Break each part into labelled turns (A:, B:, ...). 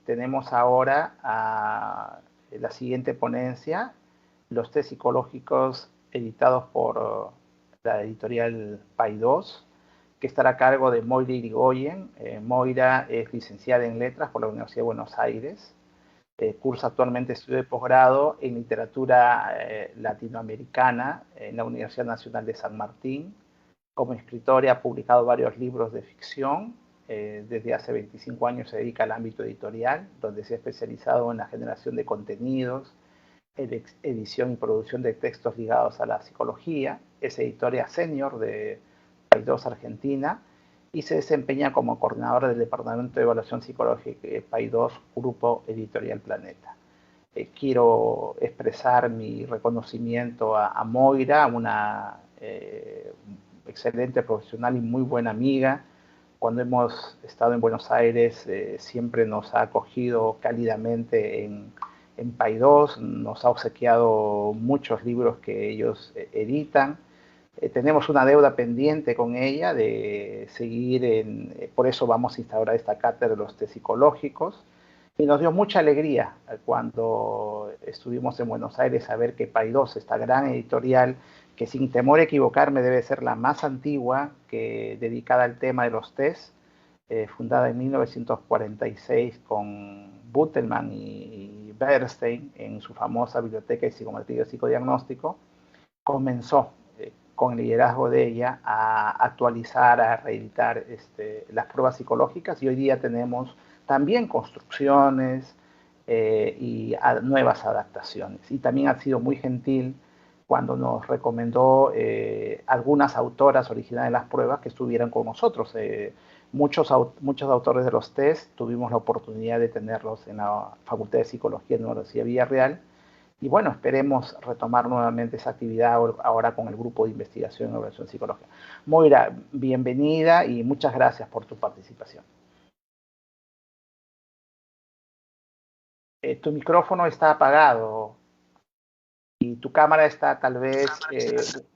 A: tenemos ahora la siguiente ponencia, los test psicológicos editados por la editorial Paidós, que estará a cargo de Moira Irigoyen. Moira es licenciada en Letras por la Universidad de Buenos Aires. Cursa actualmente estudio de posgrado en literatura latinoamericana en la Universidad Nacional de San Martín. Como escritora ha publicado varios libros de ficción. Desde hace 25 años se dedica al ámbito editorial, donde se ha especializado en la generación de contenidos, edición y producción de textos ligados a la psicología. Es editora senior de Paidós Argentina y se desempeña como coordinadora del Departamento de Evaluación Psicológica de Paidós, Grupo Editorial Planeta. Quiero expresar mi reconocimiento a Moira, una excelente profesional y muy buena amiga. Cuando hemos estado en Buenos Aires siempre nos ha acogido cálidamente en Paidós, nos ha obsequiado muchos libros que ellos editan. Tenemos una deuda pendiente con ella de seguir, por eso vamos a instaurar esta cátedra de los test psicológicos. Y nos dio mucha alegría cuando estuvimos en Buenos Aires a ver que Paidós, esta gran editorial, que sin temor a equivocarme debe ser la más antigua dedicada al tema de los test, fundada en 1946 con Buttelman y Bernstein en su famosa biblioteca de psicometría y psicodiagnóstico, comenzó con el liderazgo de ella a actualizar, a reeditar las pruebas psicológicas, y hoy día tenemos también construcciones y nuevas adaptaciones. Y también ha sido muy gentil cuando nos recomendó algunas autoras originales de las pruebas que estuvieran con nosotros. Muchos autores de los test tuvimos la oportunidad de tenerlos en la Facultad de Psicología de la Universidad de Villarreal. Y bueno, esperemos retomar nuevamente esa actividad ahora con el grupo de investigación en evaluación psicológica. Moira, bienvenida y muchas gracias por tu participación. Tu micrófono está apagado y tu cámara está tal vez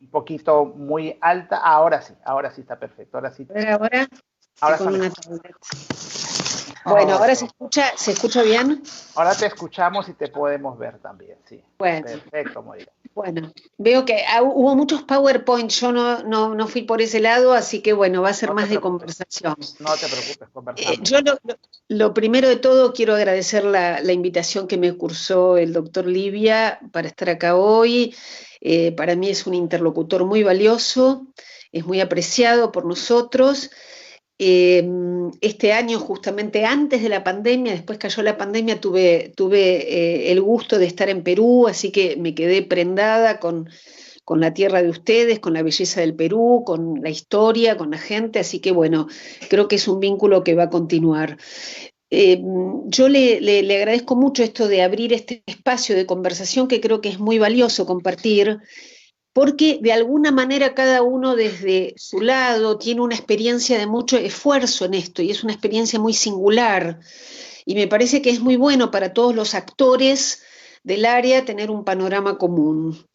A: un poquito muy alta. Ahora sí está perfecto. Ahora sí.
B: Ahora con una tablet. Bueno, ahora se escucha bien.
A: Ahora te escuchamos y te podemos ver también, sí.
B: Bueno.
A: Perfecto, Moira.
B: Bueno, veo que hubo muchos PowerPoint, yo no fui por ese lado, así que bueno, va a ser más de conversación.
A: No te preocupes, conversamos.
B: Yo lo primero de todo quiero agradecer la invitación que me cursó el doctor Livia para estar acá hoy. Para mí es un interlocutor muy valioso, es muy apreciado por nosotros. Este año, justamente antes de la pandemia, después cayó la pandemia, tuve el gusto de estar en Perú, así que me quedé prendada con la tierra de ustedes, con la belleza del Perú, con la historia, con la gente, así que bueno, creo que es un vínculo que va a continuar. Yo le agradezco mucho esto de abrir este espacio de conversación, que creo que es muy valioso compartir, porque de alguna manera cada uno desde su lado tiene una experiencia de mucho esfuerzo en esto, y es una experiencia muy singular, y me parece que es muy bueno para todos los actores del área tener un panorama común.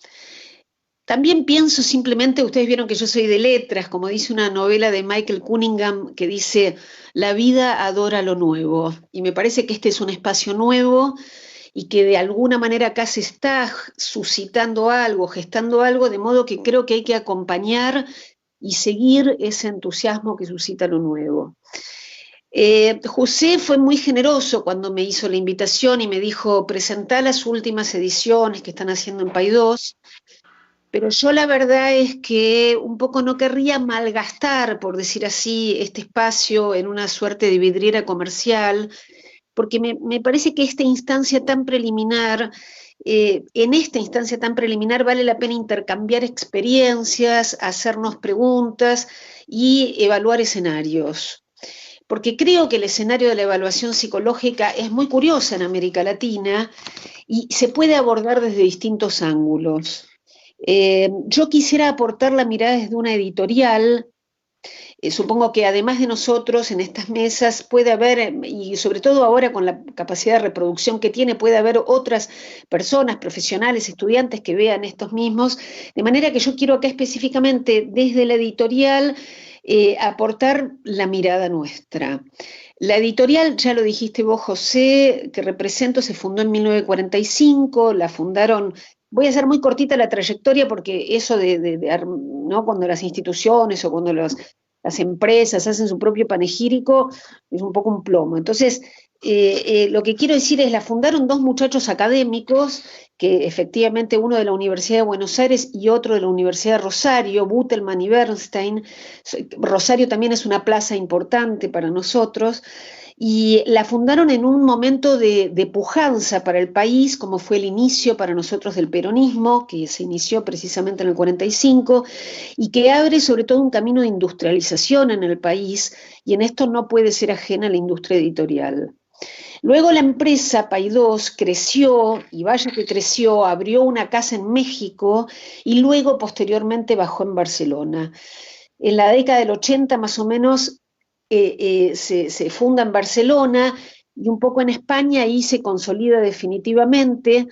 B: También pienso simplemente, ustedes vieron que yo soy de letras, como dice una novela de Michael Cunningham que dice, la vida adora lo nuevo, y me parece que este es un espacio nuevo, y que de alguna manera acá se está suscitando algo, gestando algo, de modo que creo que hay que acompañar y seguir ese entusiasmo que suscita lo nuevo. José fue muy generoso cuando me hizo la invitación y me dijo, presentá las últimas ediciones que están haciendo en Paidós, pero yo la verdad es que un poco no querría malgastar, por decir así, este espacio en una suerte de vidriera comercial, porque me parece que en esta instancia tan preliminar vale la pena intercambiar experiencias, hacernos preguntas y evaluar escenarios. Porque creo que el escenario de la evaluación psicológica es muy curiosa en América Latina y se puede abordar desde distintos ángulos. Yo quisiera aportar la mirada desde una editorial. Supongo que además de nosotros en estas mesas puede haber, y sobre todo ahora con la capacidad de reproducción que tiene, puede haber otras personas, profesionales, estudiantes que vean estos mismos, de manera que yo quiero acá específicamente desde la editorial aportar la mirada nuestra. La editorial, ya lo dijiste vos, José, que represento, se fundó en 1945, la fundaron, voy a hacer muy cortita la trayectoria porque eso ¿no? Cuando las instituciones o cuando las empresas hacen su propio panegírico, es un poco un plomo. Entonces, lo que quiero decir es, la fundaron dos muchachos académicos, que efectivamente uno de la Universidad de Buenos Aires y otro de la Universidad de Rosario, Butelman y Bernstein. Rosario también es una plaza importante para nosotros, y la fundaron en un momento de pujanza para el país, como fue el inicio para nosotros del peronismo, que se inició precisamente en el 45, y que abre sobre todo un camino de industrialización en el país, y en esto no puede ser ajena a la industria editorial. Luego la empresa Paidós creció, y vaya que creció, abrió una casa en México y luego posteriormente bajó en Barcelona. En la década del 80 más o menos se funda en Barcelona y un poco en España, ahí se consolida definitivamente,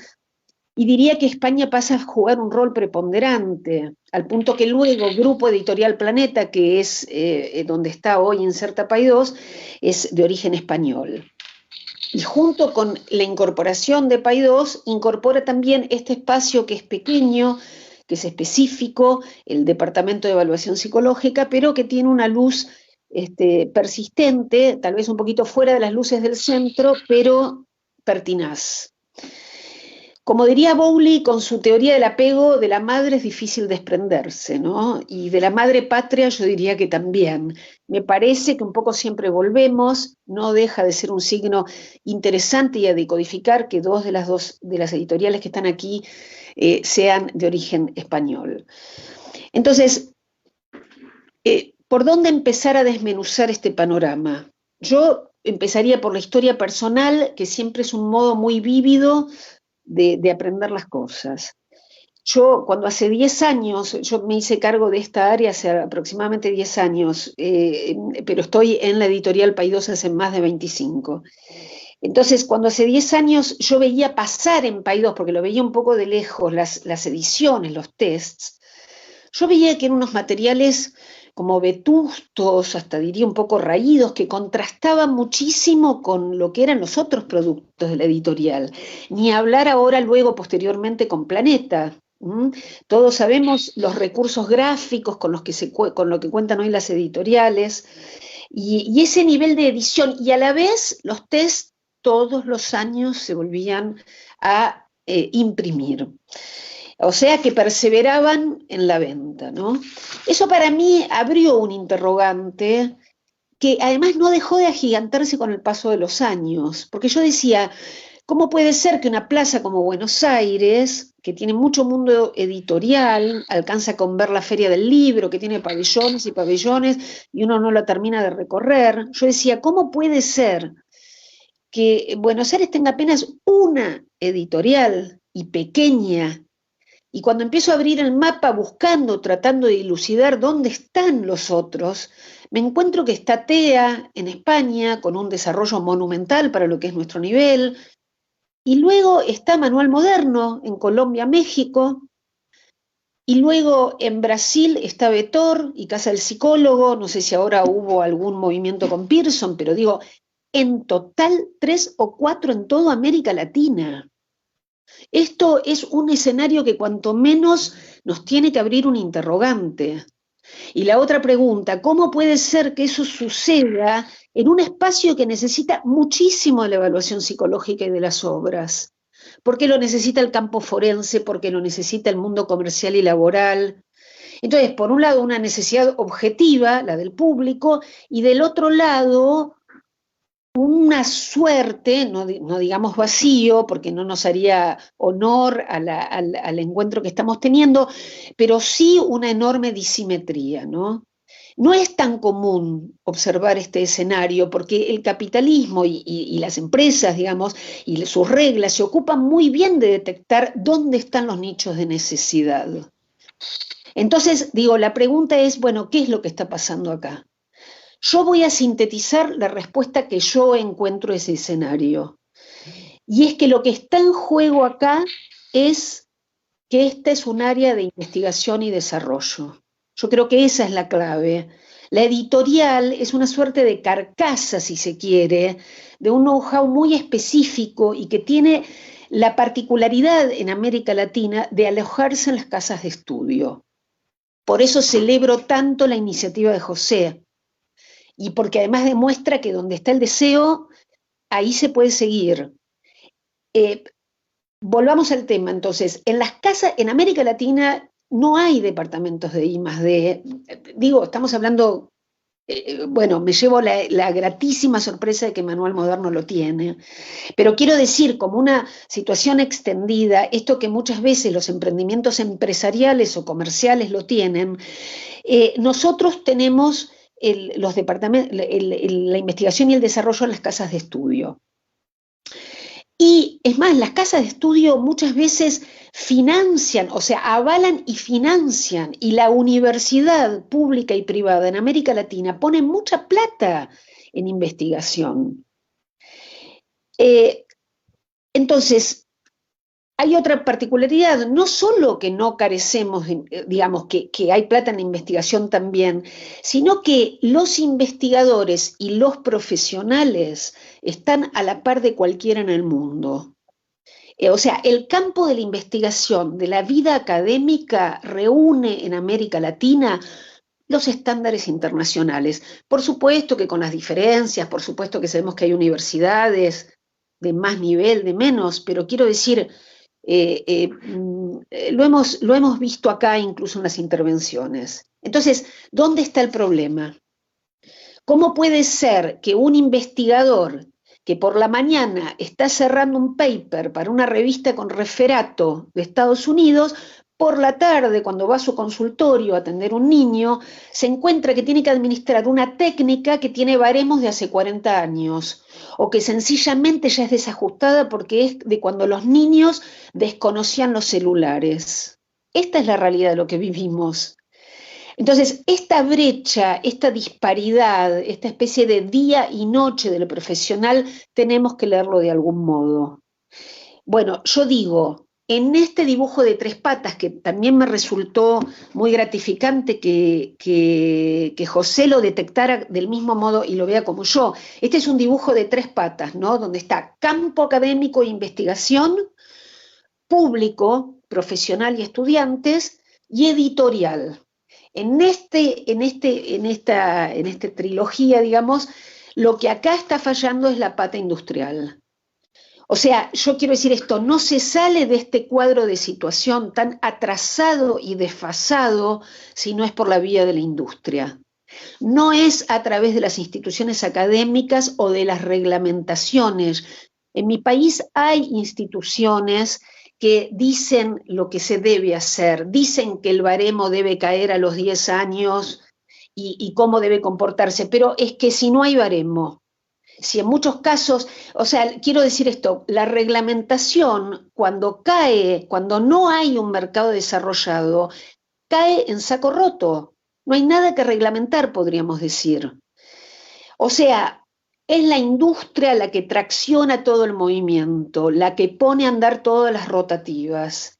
B: y diría que España pasa a jugar un rol preponderante, al punto que luego Grupo Editorial Planeta, que es donde está hoy Inserta Paidós, es de origen español. Y junto con la incorporación de Paidós, incorpora también este espacio que es pequeño, que es específico, el Departamento de Evaluación Psicológica, pero que tiene una luz persistente, tal vez un poquito fuera de las luces del centro, pero pertinaz. Como diría Bowley, con su teoría del apego, de la madre es difícil desprenderse, ¿no? Y de la madre patria yo diría que también. Me parece que un poco siempre volvemos, no deja de ser un signo interesante y a decodificar que dos de las editoriales que están aquí sean de origen español. Entonces, ¿por dónde empezar a desmenuzar este panorama? Yo empezaría por la historia personal, que siempre es un modo muy vívido de aprender las cosas. Yo, cuando hace 10 años, yo me hice cargo de esta área hace aproximadamente 10 años, pero estoy en la editorial Paidós hace más de 25. Entonces, cuando hace 10 años yo veía pasar en Paidós, porque lo veía un poco de lejos, las ediciones, los tests, yo veía que eran unos materiales como vetustos, hasta diría un poco raídos, que contrastaban muchísimo con lo que eran los otros productos de la editorial. Ni hablar ahora luego, posteriormente, con Planeta. Todos sabemos los recursos gráficos con lo que cuentan hoy las editoriales, y ese nivel de edición, y a la vez los test todos los años se volvían a imprimir. O sea que perseveraban en la venta, ¿no? Eso para mí abrió un interrogante que además no dejó de agigantarse con el paso de los años, porque yo decía, ¿cómo puede ser que una plaza como Buenos Aires, que tiene mucho mundo editorial, alcanza con ver la Feria del Libro, que tiene pabellones y pabellones, y uno no la termina de recorrer? Yo decía, ¿cómo puede ser que Buenos Aires tenga apenas una editorial y pequeña? Y cuando empiezo a abrir el mapa buscando, tratando de dilucidar dónde están los otros, me encuentro que está TEA en España, con un desarrollo monumental para lo que es nuestro nivel, y luego está Manual Moderno en Colombia, México, y luego en Brasil está Vetor y Casa del Psicólogo, no sé si ahora hubo algún movimiento con Pearson, pero digo, en total 3 o 4 en toda América Latina. Esto es un escenario que cuanto menos nos tiene que abrir un interrogante. Y la otra pregunta, ¿cómo puede ser que eso suceda en un espacio que necesita muchísimo de la evaluación psicológica y de las obras? Porque lo necesita el campo forense, porque lo necesita el mundo comercial y laboral. Entonces, por un lado, una necesidad objetiva, la del público, y del otro lado, una suerte, no digamos vacío, porque no nos haría honor al encuentro que estamos teniendo, pero sí una enorme disimetría, ¿no? No es tan común observar este escenario porque el capitalismo y las empresas, digamos, y sus reglas se ocupan muy bien de detectar dónde están los nichos de necesidad. Entonces, digo, la pregunta es, bueno, ¿qué es lo que está pasando acá? Yo voy a sintetizar la respuesta que yo encuentro a ese escenario. Y es que lo que está en juego acá es que esta es un área de investigación y desarrollo. Yo creo que esa es la clave. La editorial es una suerte de carcasa, si se quiere, de un know-how muy específico y que tiene la particularidad en América Latina de alojarse en las casas de estudio. Por eso celebro tanto la iniciativa de José, y porque además demuestra que donde está el deseo, ahí se puede seguir. Volvamos al tema, entonces, en las casas, en América Latina no hay departamentos de I+D. Digo, estamos hablando, bueno, me llevo la gratísima sorpresa de que Manual Moderno lo tiene, pero quiero decir, como una situación extendida, esto que muchas veces los emprendimientos empresariales o comerciales lo tienen, nosotros tenemos los departamentos, la investigación y el desarrollo en las casas de estudio. Y es más, las casas de estudio muchas veces financian, o sea, avalan y financian, y la universidad pública y privada en América Latina pone mucha plata en investigación. Entonces, hay otra particularidad, no solo que no carecemos, digamos, que hay plata en la investigación también, sino que los investigadores y los profesionales están a la par de cualquiera en el mundo. O sea, el campo de la investigación, de la vida académica, reúne en América Latina los estándares internacionales. Por supuesto que con las diferencias, por supuesto que sabemos que hay universidades de más nivel, de menos, pero quiero decir, lo hemos visto acá incluso en las intervenciones. Entonces, ¿dónde está el problema? ¿Cómo puede ser que un investigador que por la mañana está cerrando un paper para una revista con referato de Estados Unidos, por la tarde, cuando va a su consultorio a atender un niño, se encuentra que tiene que administrar una técnica que tiene baremos de hace 40 años, o que sencillamente ya es desajustada porque es de cuando los niños desconocían los celulares? Esta es la realidad de lo que vivimos. Entonces, esta brecha, esta disparidad, esta especie de día y noche del profesional, tenemos que leerlo de algún modo. Bueno, yo digo, en este dibujo de 3 patas, que también me resultó muy gratificante que José lo detectara del mismo modo y lo vea como yo, este es un dibujo de 3 patas, ¿no? Donde está campo académico e investigación, público, profesional y estudiantes, y editorial. En esta trilogía, digamos, lo que acá está fallando es la pata industrial. O sea, yo quiero decir esto, no se sale de este cuadro de situación tan atrasado y desfasado si no es por la vía de la industria. No es a través de las instituciones académicas o de las reglamentaciones. En mi país hay instituciones que dicen lo que se debe hacer, dicen que el baremo debe caer a los 10 años y cómo debe comportarse, pero es que si no hay baremo, si en muchos casos, o sea, quiero decir esto, la reglamentación cuando cae, cuando no hay un mercado desarrollado, cae en saco roto, no hay nada que reglamentar, podríamos decir. O sea, es la industria la que tracciona todo el movimiento, la que pone a andar todas las rotativas.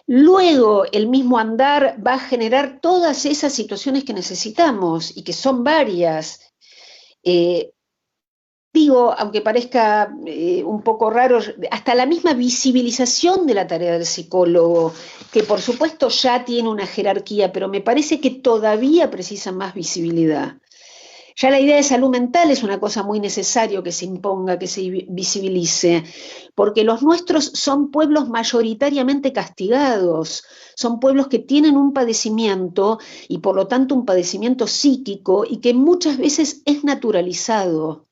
B: Luego, el mismo andar va a generar todas esas situaciones que necesitamos y que son varias. Digo, aunque parezca un poco raro, hasta la misma visibilización de la tarea del psicólogo, que por supuesto ya tiene una jerarquía, pero me parece que todavía precisa más visibilidad. Ya la idea de salud mental es una cosa muy necesaria que se imponga, que se visibilice, porque los nuestros son pueblos mayoritariamente castigados, son pueblos que tienen un padecimiento y por lo tanto un padecimiento psíquico y que muchas veces es naturalizado.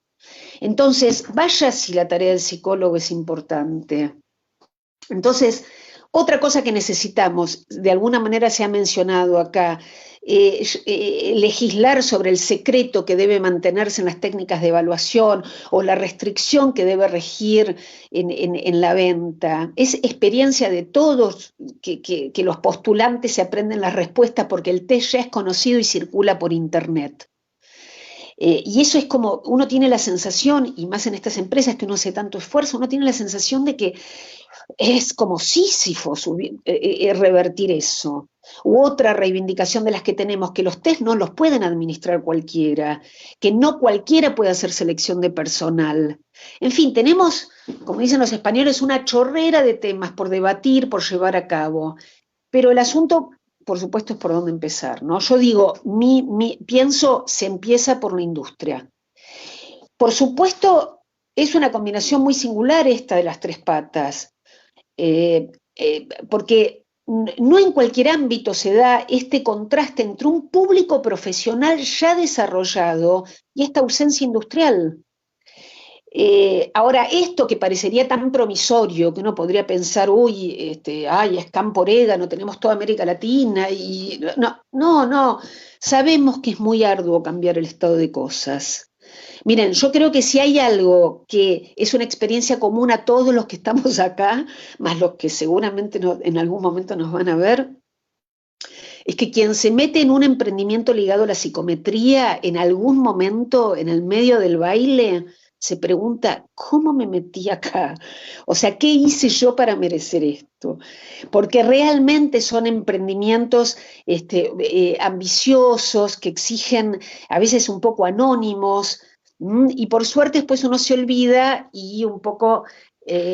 B: Entonces, vaya si la tarea del psicólogo es importante. Entonces, otra cosa que necesitamos, de alguna manera se ha mencionado acá, legislar sobre el secreto que debe mantenerse en las técnicas de evaluación o la restricción que debe regir en la venta. Es experiencia de todos que los postulantes se aprenden las respuestas porque el test ya es conocido y circula por internet. Y eso es como, uno tiene la sensación, y más en estas empresas que uno hace tanto esfuerzo, uno tiene la sensación de que es como Sísifo revertir eso. U otra reivindicación de las que tenemos, que los test no los pueden administrar cualquiera, que no cualquiera puede hacer selección de personal. En fin, tenemos, como dicen los españoles, una chorrera de temas por debatir, por llevar a cabo. Pero el asunto, por supuesto, es por dónde empezar, ¿no? Yo digo, pienso, se empieza por la industria. Por supuesto, es una combinación muy singular esta de las tres patas, porque no en cualquier ámbito se da este contraste entre un público profesional ya desarrollado y esta ausencia industrial. Ahora, esto que parecería tan promisorio, que uno podría pensar, uy, ay, es campo orégano, tenemos toda América Latina, y no, sabemos que es muy arduo cambiar el estado de cosas. Miren, yo creo que si hay algo que es una experiencia común a todos los que estamos acá, más los que seguramente en algún momento nos van a ver, es que quien se mete en un emprendimiento ligado a la psicometría, en algún momento, en el medio del baile, se pregunta, ¿cómo me metí acá? O sea, ¿qué hice yo para merecer esto? Porque realmente son emprendimientos ambiciosos, que exigen, a veces un poco anónimos, y por suerte después uno se olvida y un poco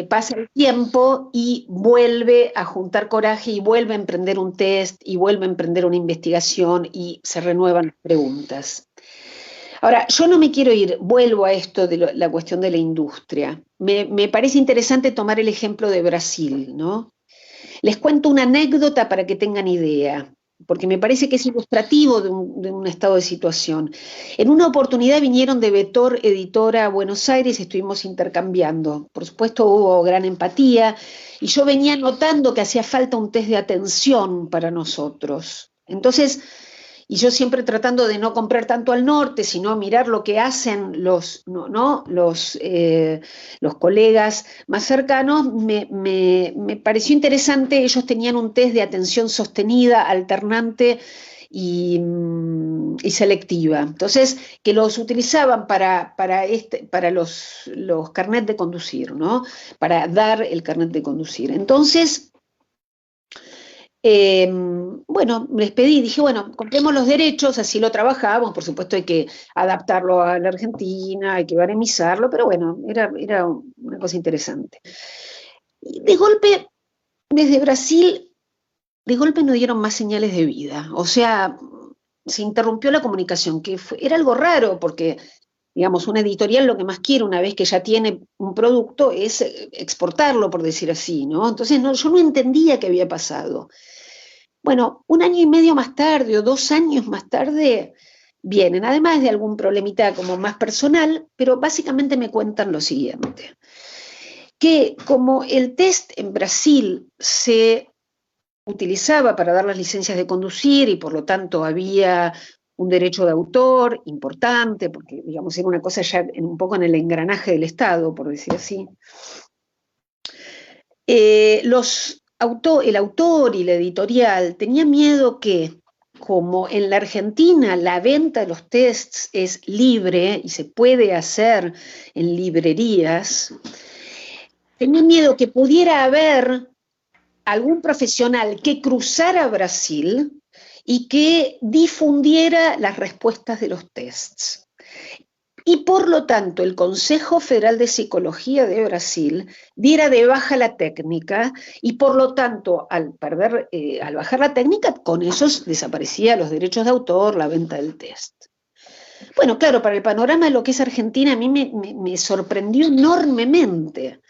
B: pasa el tiempo y vuelve a juntar coraje y vuelve a emprender un test y vuelve a emprender una investigación y se renuevan las preguntas. Ahora, yo no me quiero ir, vuelvo a esto de la cuestión de la industria. Me parece interesante tomar el ejemplo de Brasil, ¿no? Les cuento una anécdota para que tengan idea, porque me parece que es ilustrativo de un estado de situación. En una oportunidad vinieron de Vetor Editora a Buenos Aires y estuvimos intercambiando. Por supuesto hubo gran empatía y yo venía notando que hacía falta un test de atención para nosotros. Entonces, y yo siempre tratando de no comprar tanto al norte, sino mirar lo que hacen los colegas más cercanos, me pareció interesante. Ellos tenían un test de atención sostenida, alternante y selectiva. Entonces, que los utilizaban para los carnets de conducir, ¿no? Para dar el carnet de conducir. Entonces, bueno, les pedí, dije, bueno, compremos los derechos, así lo trabajamos, por supuesto hay que adaptarlo a la Argentina, hay que baremizarlo, pero bueno, era una cosa interesante. Y de golpe, desde Brasil, de golpe no dieron más señales de vida, o sea, se interrumpió la comunicación, era algo raro, porque, digamos, una editorial lo que más quiere una vez que ya tiene un producto es exportarlo, por decir así, ¿no? Entonces yo no entendía qué había pasado. Bueno, 1 año y medio más tarde o 2 años más tarde vienen, además de algún problemita como más personal, pero básicamente me cuentan lo siguiente, que como el test en Brasil se utilizaba para dar las licencias de conducir y por lo tanto había un derecho de autor importante, porque digamos era una cosa ya un poco en el engranaje del Estado, por decir así, el autor y la editorial tenían miedo que, como en la Argentina la venta de los tests es libre y se puede hacer en librerías, tenían miedo que pudiera haber algún profesional que cruzara Brasil y que difundiera las respuestas de los tests. Y por lo tanto el Consejo Federal de Psicología de Brasil diera de baja la técnica y por lo tanto al bajar la técnica, con eso desaparecían los derechos de autor, la venta del test. Bueno, claro, para el panorama de lo que es Argentina a mí me sorprendió enormemente.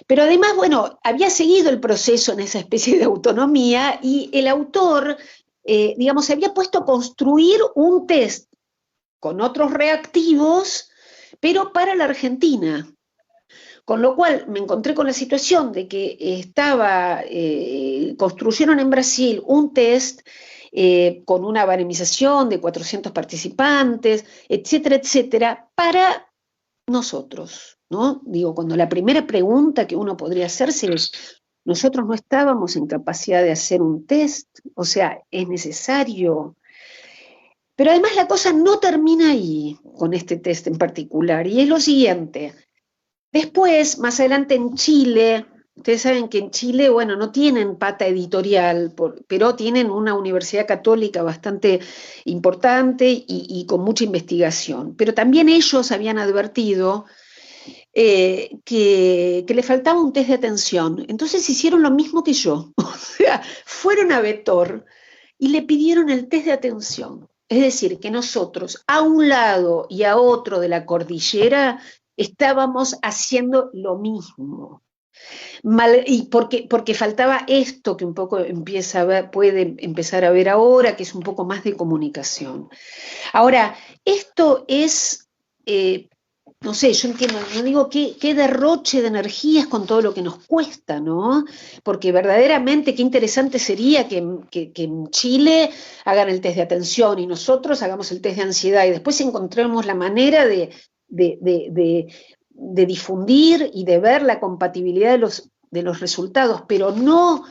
B: Pero además, bueno, había seguido el proceso en esa especie de autonomía y el autor, digamos, se había puesto a construir un test con otros reactivos, pero para la Argentina. Con lo cual me encontré con la situación de que construyeron en Brasil un test con una baremización de 400 participantes, etcétera, etcétera, para nosotros, ¿no? Digo, cuando la primera pregunta que uno podría hacerse es, nosotros no estábamos en capacidad de hacer un test, o sea, es necesario. Pero además la cosa no termina ahí con este test en particular, y es lo siguiente. Después, más adelante en Chile, Ustedes saben que en Chile, bueno, no tienen pata editorial, pero tienen una universidad católica bastante importante y con mucha investigación. Pero también ellos habían advertido que le faltaba un test de atención. Entonces hicieron lo mismo que yo. O sea, fueron a Betor y le pidieron el test de atención. Es decir, que nosotros a un lado y a otro de la cordillera estábamos haciendo lo mismo. Y porque faltaba esto que un poco empieza a ver, puede empezar a ver ahora, que es un poco más de comunicación. Ahora, esto es, no sé, yo entiendo, no digo qué derroche de energías con todo lo que nos cuesta, ¿no? Porque verdaderamente qué interesante sería que en Chile hagan el test de atención y nosotros hagamos el test de ansiedad y después encontremos la manera de, de, de, de difundir y de ver la compatibilidad de los resultados, pero no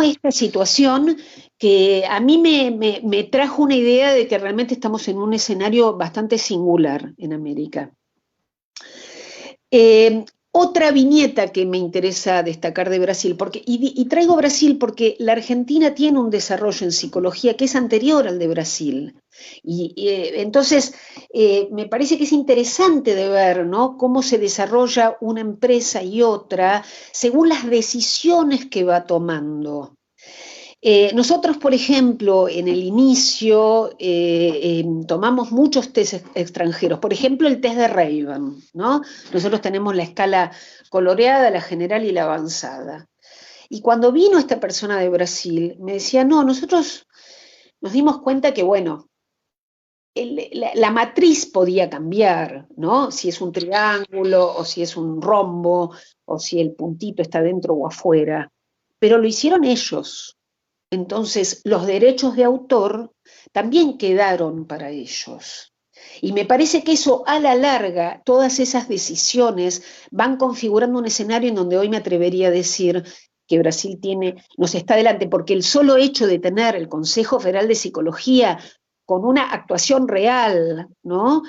B: esta situación que a mí me trajo una idea de que realmente estamos en un escenario bastante singular en América. Otra viñeta que me interesa destacar de Brasil, y traigo Brasil porque la Argentina tiene un desarrollo en psicología que es anterior al de Brasil. Entonces, me parece que es interesante de ver, ¿no?, cómo se desarrolla una empresa y otra según las decisiones que va tomando. Nosotros, por ejemplo, en el inicio tomamos muchos test extranjeros, por ejemplo, el test de Raven, ¿no? Nosotros tenemos la escala coloreada, la general y la avanzada. Y cuando vino esta persona de Brasil, me decía, no, nosotros nos dimos cuenta que, bueno, la matriz podía cambiar, ¿no? Si es un triángulo, o si es un rombo, o si el puntito está dentro o afuera, pero lo hicieron ellos. Entonces, los derechos de autor también quedaron para ellos. Y me parece que eso, a la larga, todas esas decisiones van configurando un escenario en donde hoy me atrevería a decir que Brasil nos está adelante, porque el solo hecho de tener el Consejo Federal de Psicología con una actuación real, ¿no?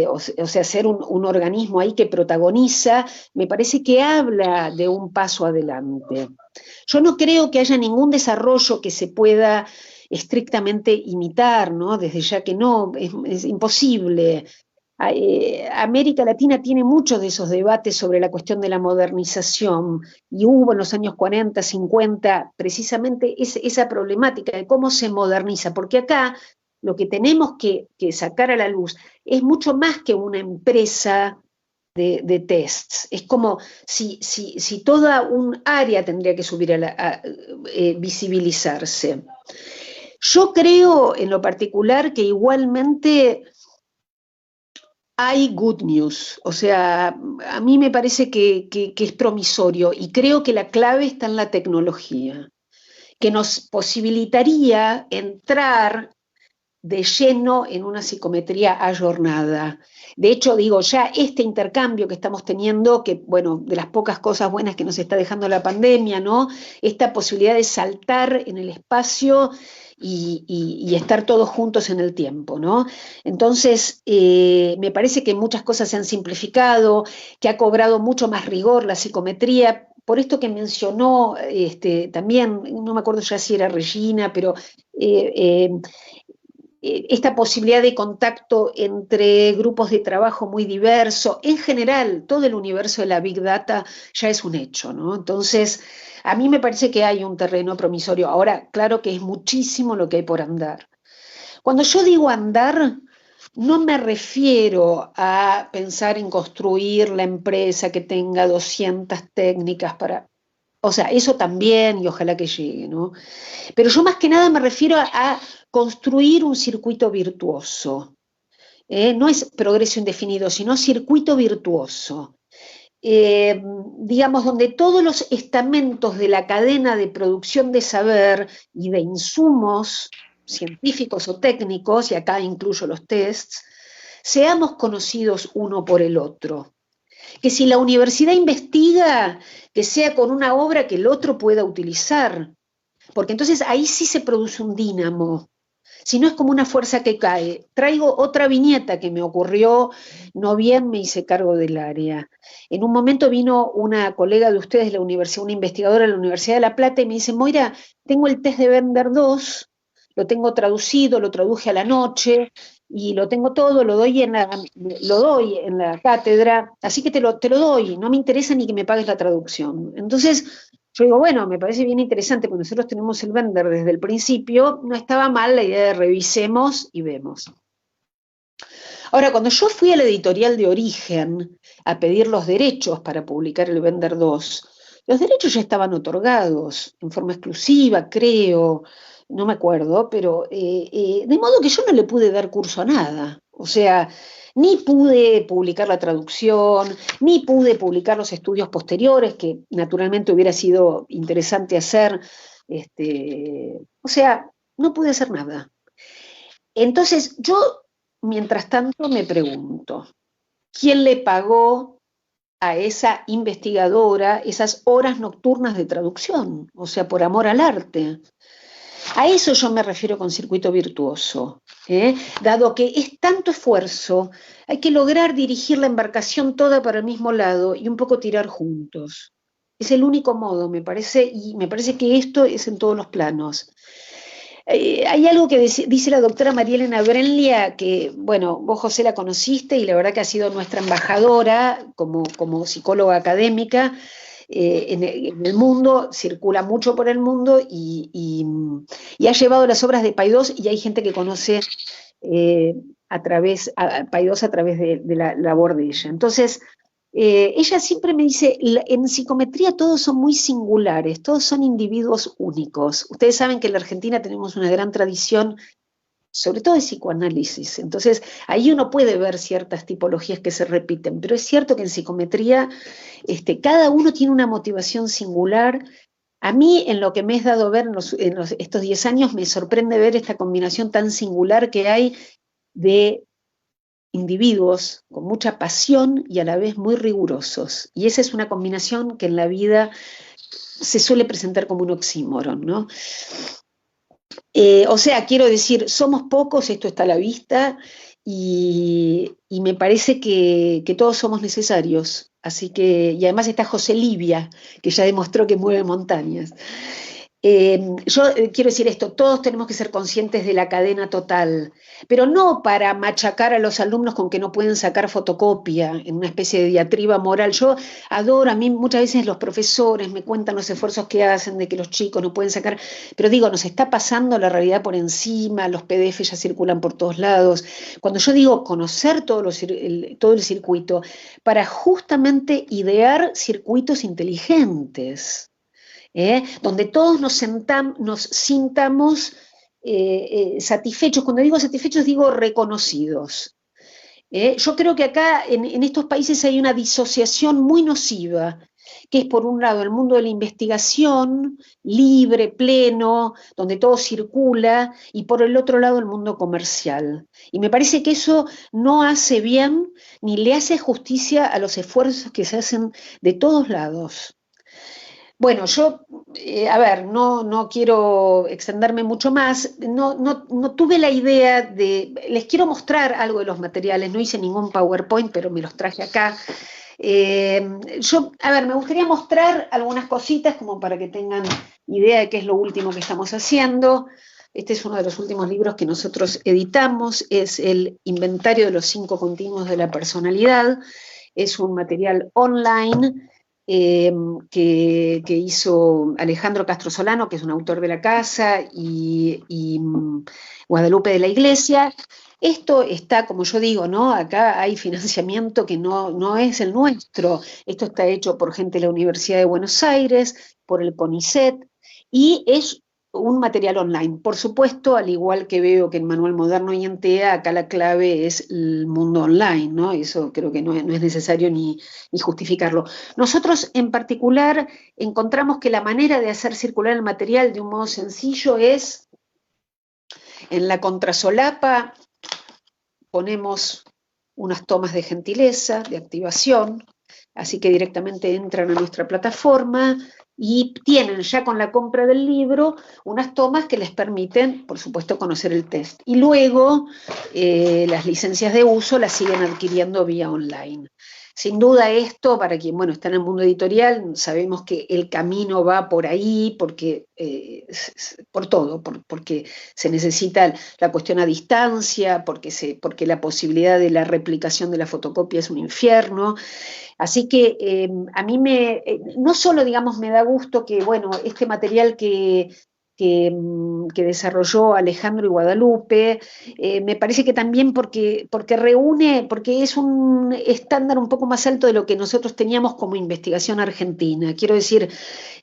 B: O sea, ser un organismo ahí que protagoniza, me parece que habla de un paso adelante. Yo no creo que haya ningún desarrollo que se pueda estrictamente imitar, ¿no? Desde ya que no, es imposible. América Latina tiene muchos de esos debates sobre la cuestión de la modernización y hubo en los años 40, 50 precisamente esa problemática de cómo se moderniza, porque acá lo que tenemos que sacar a la luz es mucho más que una empresa de tests. Es como si toda un área tendría que subir a visibilizarse. Yo creo en lo particular que igualmente hay good news, o sea, a mí me parece que es promisorio y creo que la clave está en la tecnología, que nos posibilitaría entrar de lleno en una psicometría ayornada. De hecho, digo, ya este intercambio que estamos teniendo, que bueno, de las pocas cosas buenas que nos está dejando la pandemia, ¿no? Esta posibilidad de saltar en el espacio y estar todos juntos en el tiempo, ¿no? Entonces, me parece que muchas cosas se han simplificado, que ha cobrado mucho más rigor la psicometría, por esto que mencionó también, no me acuerdo ya si era Regina, pero esta posibilidad de contacto entre grupos de trabajo muy diversos, en general, todo el universo de la Big Data ya es un hecho, ¿no? Entonces, a mí me parece que hay un terreno promisorio. Ahora, claro que es muchísimo lo que hay por andar. Cuando yo digo andar, no me refiero a pensar en construir la empresa que tenga 200 técnicas para... O sea, eso también y ojalá que llegue, ¿no? Pero yo más que nada me refiero a construir un circuito virtuoso. No es progreso indefinido, sino circuito virtuoso. Digamos, donde todos los estamentos de la cadena de producción de saber y de insumos científicos o técnicos, y acá incluyo los tests, seamos conocidos uno por el otro. Que si la universidad investiga, que sea con una obra que el otro pueda utilizar, porque entonces ahí sí se produce un dínamo. sino es como una fuerza que cae. Traigo otra viñeta que me ocurrió, no bien me hice cargo del área. En un momento vino una colega de ustedes de la universidad, una investigadora de la Universidad de La Plata, y me dice, Moira, tengo el test de Bender 2, lo tengo traducido, lo traduje a la noche, y lo tengo todo, lo doy en la cátedra, así que te lo doy, no me interesa ni que me pagues la traducción. Entonces, yo digo, bueno, me parece bien interesante, porque nosotros tenemos el Bender desde el principio, no estaba mal la idea de revisemos y vemos. Ahora, cuando yo fui a la editorial de Origen a pedir los derechos para publicar el Bender 2, los derechos ya estaban otorgados en forma exclusiva, creo, no me acuerdo, pero de modo que yo no le pude dar curso a nada. O sea, ni pude publicar la traducción, ni pude publicar los estudios posteriores, que naturalmente hubiera sido interesante hacer. O sea, no pude hacer nada. Entonces, yo, mientras tanto, me pregunto, ¿quién le pagó a esa investigadora esas horas nocturnas de traducción? O sea, por amor al arte. A eso yo me refiero con circuito virtuoso, ¿eh? Dado que es tanto esfuerzo, hay que lograr dirigir la embarcación toda para el mismo lado y un poco tirar juntos. Es el único modo, me parece, y me parece que esto es en todos los planos. Hay algo que dice la doctora María Elena Brenlia, que, bueno, vos, José, la conociste y la verdad que ha sido nuestra embajadora como psicóloga académica en el mundo, circula mucho por el mundo y ha llevado las obras de Paidós, y hay gente que conoce Paidós a través de la labor de ella. Entonces, ella siempre me dice, en psicometría todos son muy singulares, todos son individuos únicos. Ustedes saben que en la Argentina tenemos una gran tradición, sobre todo de psicoanálisis. Entonces, ahí uno puede ver ciertas tipologías que se repiten, pero es cierto que en psicometría cada uno tiene una motivación singular. A mí, en lo que me he dado ver estos 10 años, me sorprende ver esta combinación tan singular que hay de individuos con mucha pasión y a la vez muy rigurosos. Y esa es una combinación que en la vida se suele presentar como un oxímoron, ¿no? O sea, quiero decir, somos pocos, esto está a la vista, y me parece que todos somos necesarios. Así que, y además está José Livia, que ya demostró que mueve montañas. Yo quiero decir esto, todos tenemos que ser conscientes de la cadena total, pero no para machacar a los alumnos con que no pueden sacar fotocopia en una especie de diatriba moral. Yo adoro, a mí muchas veces los profesores me cuentan los esfuerzos que hacen de que los chicos no pueden sacar, pero digo, nos está pasando la realidad por encima, los PDF ya circulan por todos lados. Cuando yo digo conocer todo el circuito, para justamente idear circuitos inteligentes. Donde todos nos sintamos satisfechos. Cuando digo satisfechos, digo reconocidos. Yo creo que acá en estos países hay una disociación muy nociva, que es por un lado el mundo de la investigación, libre, pleno, donde todo circula, y por el otro lado el mundo comercial. Y me parece que eso no hace bien ni le hace justicia a los esfuerzos que se hacen de todos lados. Bueno, yo, a ver, no quiero extenderme mucho más, no tuve la idea les quiero mostrar algo de los materiales, no hice ningún PowerPoint, pero me los traje acá. A ver, me gustaría mostrar algunas cositas como para que tengan idea de qué es lo último que estamos haciendo. Este es uno de los últimos libros que nosotros editamos, es el Inventario de los 5 continuos de la personalidad, es un material online que hizo Alejandro Castro Solano, que es un autor de la casa, y Guadalupe de la Iglesia. Esto está, como yo digo, ¿no? Acá hay financiamiento que no es el nuestro. Esto está hecho por gente de la Universidad de Buenos Aires, por el CONICET, y es un material online. Por supuesto, al igual que veo que en Manual Moderno y en TEA, acá la clave es el mundo online, ¿no? Eso creo que no es necesario ni justificarlo. Nosotros en particular encontramos que la manera de hacer circular el material de un modo sencillo es, en la contrasolapa ponemos unas tomas de gentileza, de activación, así que directamente entran a nuestra plataforma y tienen ya con la compra del libro unas tomas que les permiten, por supuesto, conocer el test. Y luego las licencias de uso las siguen adquiriendo vía online. Sin duda esto, para quien está en el mundo editorial, sabemos que el camino va por ahí, porque, por todo, porque se necesita la cuestión a distancia, porque la posibilidad de la replicación de la fotocopia es un infierno. Así que a mí no solo, digamos, me da gusto que, este material que desarrolló Alejandro y Guadalupe, me parece que también porque reúne, porque es un estándar un poco más alto de lo que nosotros teníamos como investigación argentina. Quiero decir,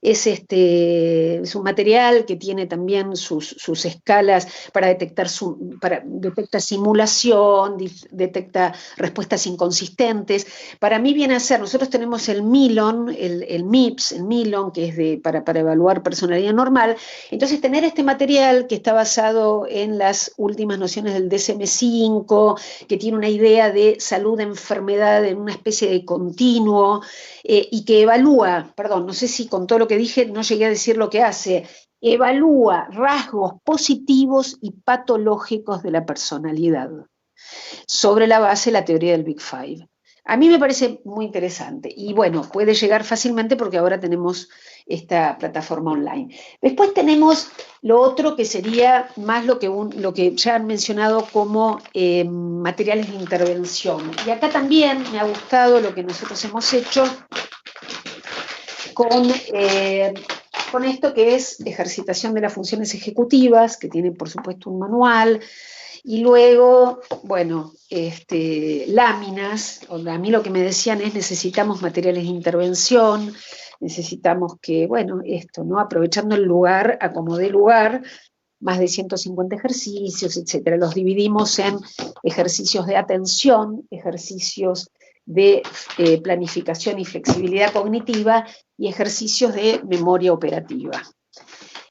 B: es un material que tiene también sus escalas para detecta simulación, detecta respuestas inconsistentes. Para mí viene a ser, nosotros tenemos el Milon, el MIPS, el Milon, que es para evaluar personalidad normal. Entonces, tener este material que está basado en las últimas nociones del DSM-5, que tiene una idea de salud-enfermedad en una especie de continuo, y que evalúa, perdón, no sé si con todo lo que dije no llegué a decir lo que hace, evalúa rasgos positivos y patológicos de la personalidad sobre la base de la teoría del Big Five. A mí me parece muy interesante y puede llegar fácilmente porque ahora tenemos esta plataforma online. Después tenemos lo otro que sería más lo que ya han mencionado como materiales de intervención. Y acá también me ha gustado lo que nosotros hemos hecho con esto que es ejercitación de las funciones ejecutivas, que tiene por supuesto un manual, y luego, láminas. A mí lo que me decían es necesitamos materiales de intervención, necesitamos que, esto, ¿no? Aprovechando el lugar, acomodé lugar, más de 150 ejercicios, etcétera. Los dividimos en ejercicios de atención, ejercicios de planificación y flexibilidad cognitiva y ejercicios de memoria operativa.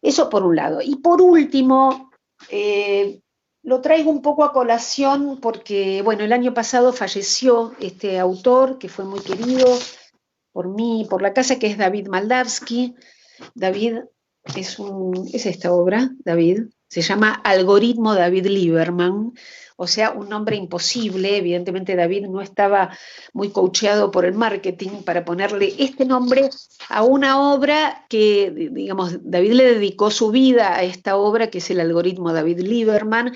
B: Eso por un lado. Y por último, lo traigo un poco a colación porque, el año pasado falleció este autor que fue muy querido por mí, por la casa, que es David Moldavsky. David es esta obra, David, se llama Algoritmo David Lieberman, o sea, un nombre imposible. Evidentemente David no estaba muy coacheado por el marketing para ponerle este nombre a una obra que, digamos, David le dedicó su vida a esta obra, que es el Algoritmo David Lieberman.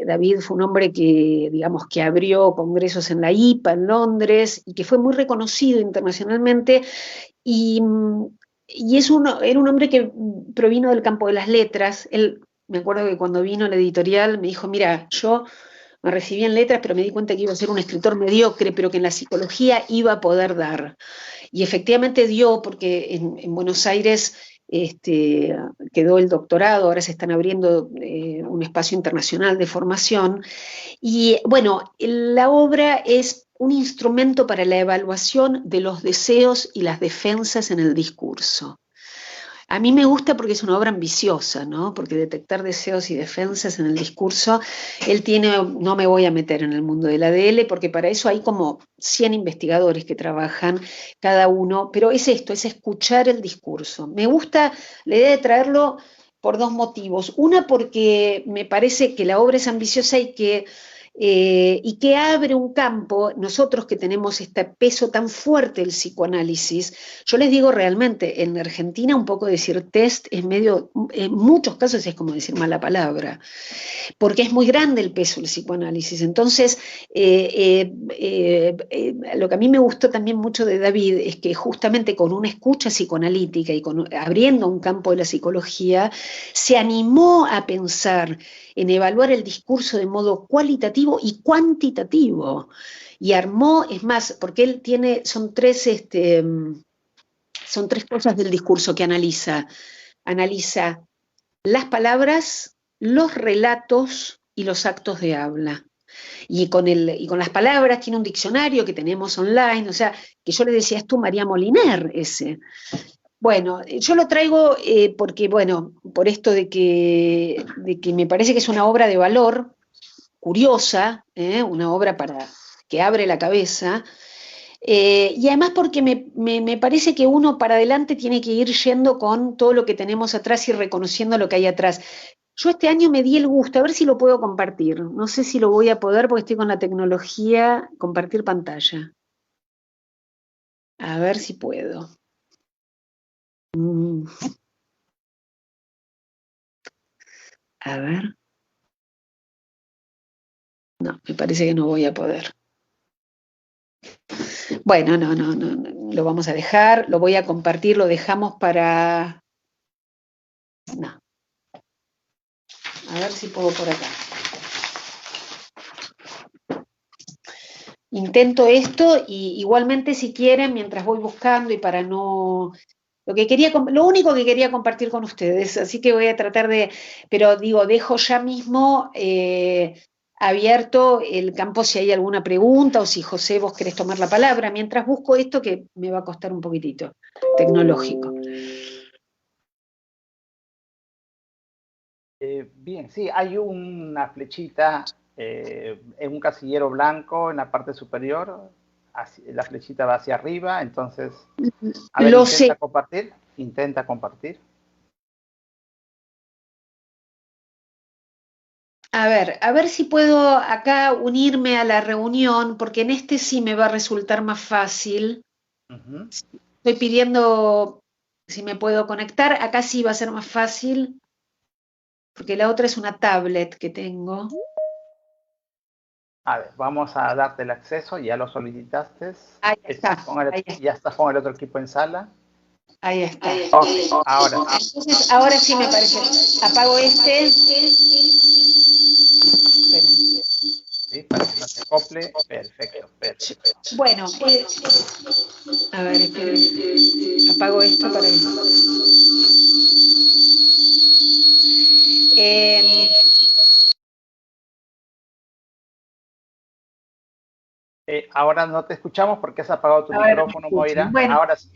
B: David fue un hombre que, digamos, que abrió congresos en la IPA, en Londres, y que fue muy reconocido internacionalmente, y era un hombre que provino del campo de las letras. Él, me acuerdo que cuando vino a la editorial me dijo, mira, yo me recibí en letras, pero me di cuenta que iba a ser un escritor mediocre, pero que en la psicología iba a poder dar. Y efectivamente dio, porque en Buenos Aires quedó el doctorado, ahora se están abriendo un espacio internacional de formación. Y la obra es un instrumento para la evaluación de los deseos y las defensas en el discurso. A mí me gusta porque es una obra ambiciosa, ¿no? Porque detectar deseos y defensas en el discurso, no me voy a meter en el mundo del ADL, porque para eso hay como 100 investigadores que trabajan, cada uno, pero es esto, es escuchar el discurso. Me gusta la idea de traerlo por dos motivos. Una, porque me parece que la obra es ambiciosa y que abre un campo. Nosotros que tenemos este peso tan fuerte del psicoanálisis, yo les digo realmente, en Argentina un poco decir test es en muchos casos es como decir mala palabra, porque es muy grande el peso del psicoanálisis. Entonces, lo que a mí me gustó también mucho de David es que justamente con una escucha psicoanalítica y abriendo un campo de la psicología, se animó a pensar en evaluar el discurso de modo cualitativo y cuantitativo. Y armó, es más, porque él son tres cosas del discurso que analiza. Analiza las palabras, los relatos y los actos de habla. Y con las palabras tiene un diccionario que tenemos online, o sea, que yo le decía, es tú María Moliner ese. Bueno, yo lo traigo porque, por esto de que me parece que es una obra de valor, curiosa, una obra que abre la cabeza, Y además porque me parece que uno para adelante tiene que ir yendo con todo lo que tenemos atrás y reconociendo lo que hay atrás. Yo este año me di el gusto, a ver si lo puedo compartir. No sé si lo voy a poder porque estoy con la tecnología, compartir pantalla. A ver si puedo. A ver. No, me parece que no voy a poder. Bueno, no, lo vamos a dejar, lo voy a compartir, lo dejamos para... No. A ver si puedo por acá. Intento esto y igualmente si quieren, mientras voy buscando y para no... Lo único que quería compartir con ustedes, así que voy a tratar de... Pero digo, dejo ya mismo abierto el campo si hay alguna pregunta o si José vos querés tomar la palabra, mientras busco esto que me va a costar un poquitito, tecnológico.
A: Bien, sí, hay una flechita en un casillero blanco en la parte superior, la flechita va hacia arriba, entonces, a ver, intenta compartir.
B: A ver si puedo acá unirme a la reunión, porque en este sí me va a resultar más fácil. Estoy pidiendo si me puedo conectar, acá sí va a ser más fácil, porque la otra es una tablet que tengo.
A: A ver, vamos a darte el acceso, ya lo solicitaste.
B: Ahí está.
A: Ya estás con el otro equipo en sala.
B: Ahí está.
A: Okay, ahora.
B: Entonces, ahora sí me parece. Apago este.
A: Esperen. Sí, para que no se acople. Perfecto.
B: Bueno, a ver, esperen. Apago esto para que...
A: Ahora no te escuchamos porque has apagado tu micrófono, Moira.
B: Bueno,
A: ahora sí.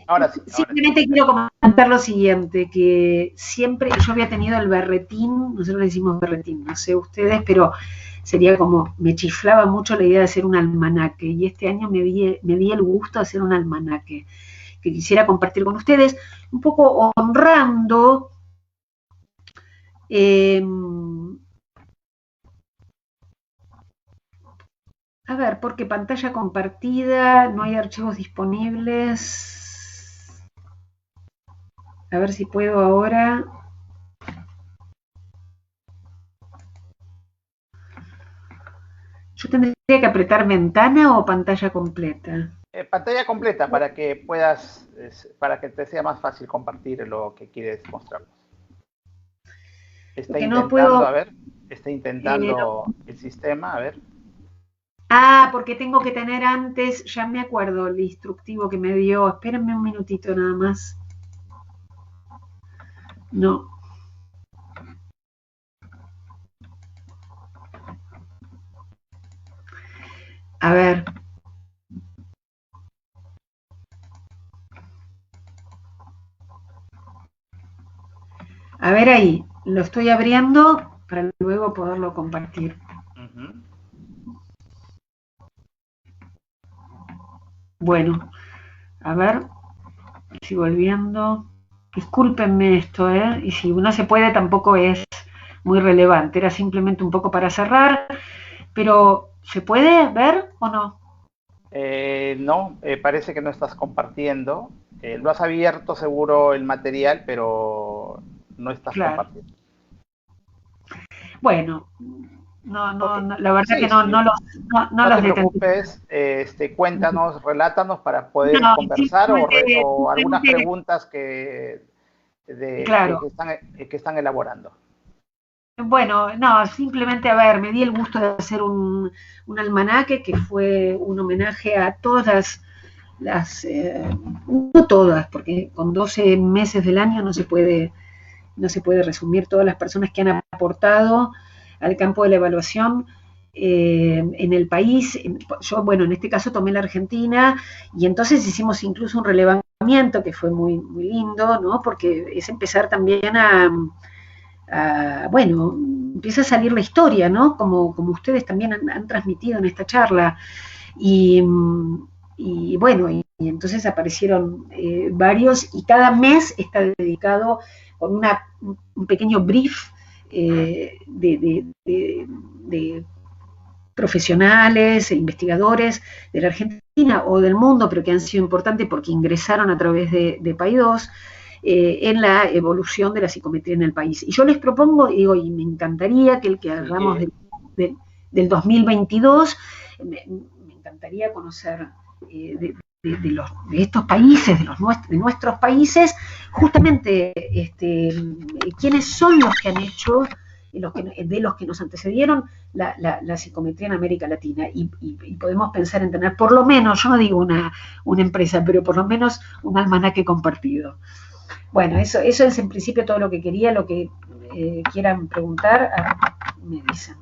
B: Simplemente quiero comentar lo siguiente, que siempre yo había tenido el berretín, nosotros le decimos berretín, no sé ustedes, pero sería como, me chiflaba mucho la idea de hacer un almanaque, y este año me di el gusto de hacer un almanaque, que quisiera compartir con ustedes, un poco honrando a ver, porque pantalla compartida, no hay archivos disponibles. A ver si puedo ahora. ¿Yo tendría que apretar ventana o pantalla completa?
A: Pantalla completa para que puedas, para que te sea más fácil compartir lo que quieres mostrarnos. Está intentando el sistema, a ver.
B: Ah, porque tengo que tener antes, ya me acuerdo el instructivo que me dio. Espérenme un minutito nada más. No. A ver. A ver ahí, lo estoy abriendo para luego poderlo compartir. Bueno, a ver, sigo volviendo. Discúlpenme esto, y si no se puede tampoco es muy relevante, era simplemente un poco para cerrar, pero ¿se puede ver o no?
A: No, parece que no estás compartiendo. Lo has abierto seguro el material, pero no estás compartiendo.
B: Bueno, no, la verdad que no
A: te preocupes, cuéntanos, relátanos para poder conversar o algunas preguntas que están elaborando.
B: Bueno, no, simplemente, a ver, me di el gusto de hacer un almanaque que fue un homenaje a todas no todas, porque con 12 meses del año no se puede resumir todas las personas que han aportado al campo de la evaluación en el país. Yo, bueno, en este caso tomé la Argentina y entonces hicimos incluso un relevamiento que fue muy, muy lindo, ¿no? Porque es empezar también bueno, empieza a salir la historia, ¿no? Como ustedes también han transmitido en esta charla. Y y bueno, y entonces aparecieron varios y cada mes está dedicado con un pequeño brief de profesionales e investigadores de la Argentina o del mundo, pero que han sido importantes porque ingresaron a través de PAI2 en la evolución de la psicometría en el país. Y yo les propongo, digo, y me encantaría que el que hagamos del 2022, me encantaría conocer de estos países, de nuestros países, justamente quiénes son los que han hecho, de los que nos antecedieron, la psicometría en América Latina. Y podemos pensar en tener por lo menos, yo no digo una empresa, pero por lo menos un almanaque compartido. Bueno, eso es en principio todo lo que quería. Lo que quieran preguntar, me dicen.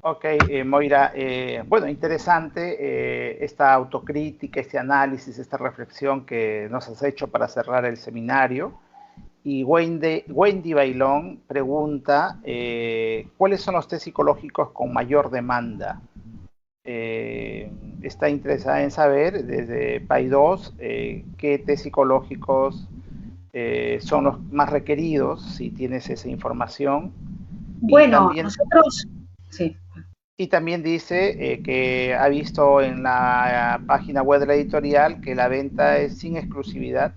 A: Ok, Moira, bueno, interesante esta autocrítica, este análisis, esta reflexión que nos has hecho para cerrar el seminario. Y Wendy Bailón pregunta, ¿cuáles son los test psicológicos con mayor demanda? Está interesada en saber, desde PAI2, qué test psicológicos son los más requeridos, si tienes esa información.
B: Bueno, también, nosotros... Sí.
A: Y también dice que ha visto en la página web de la editorial que la venta es sin exclusividad.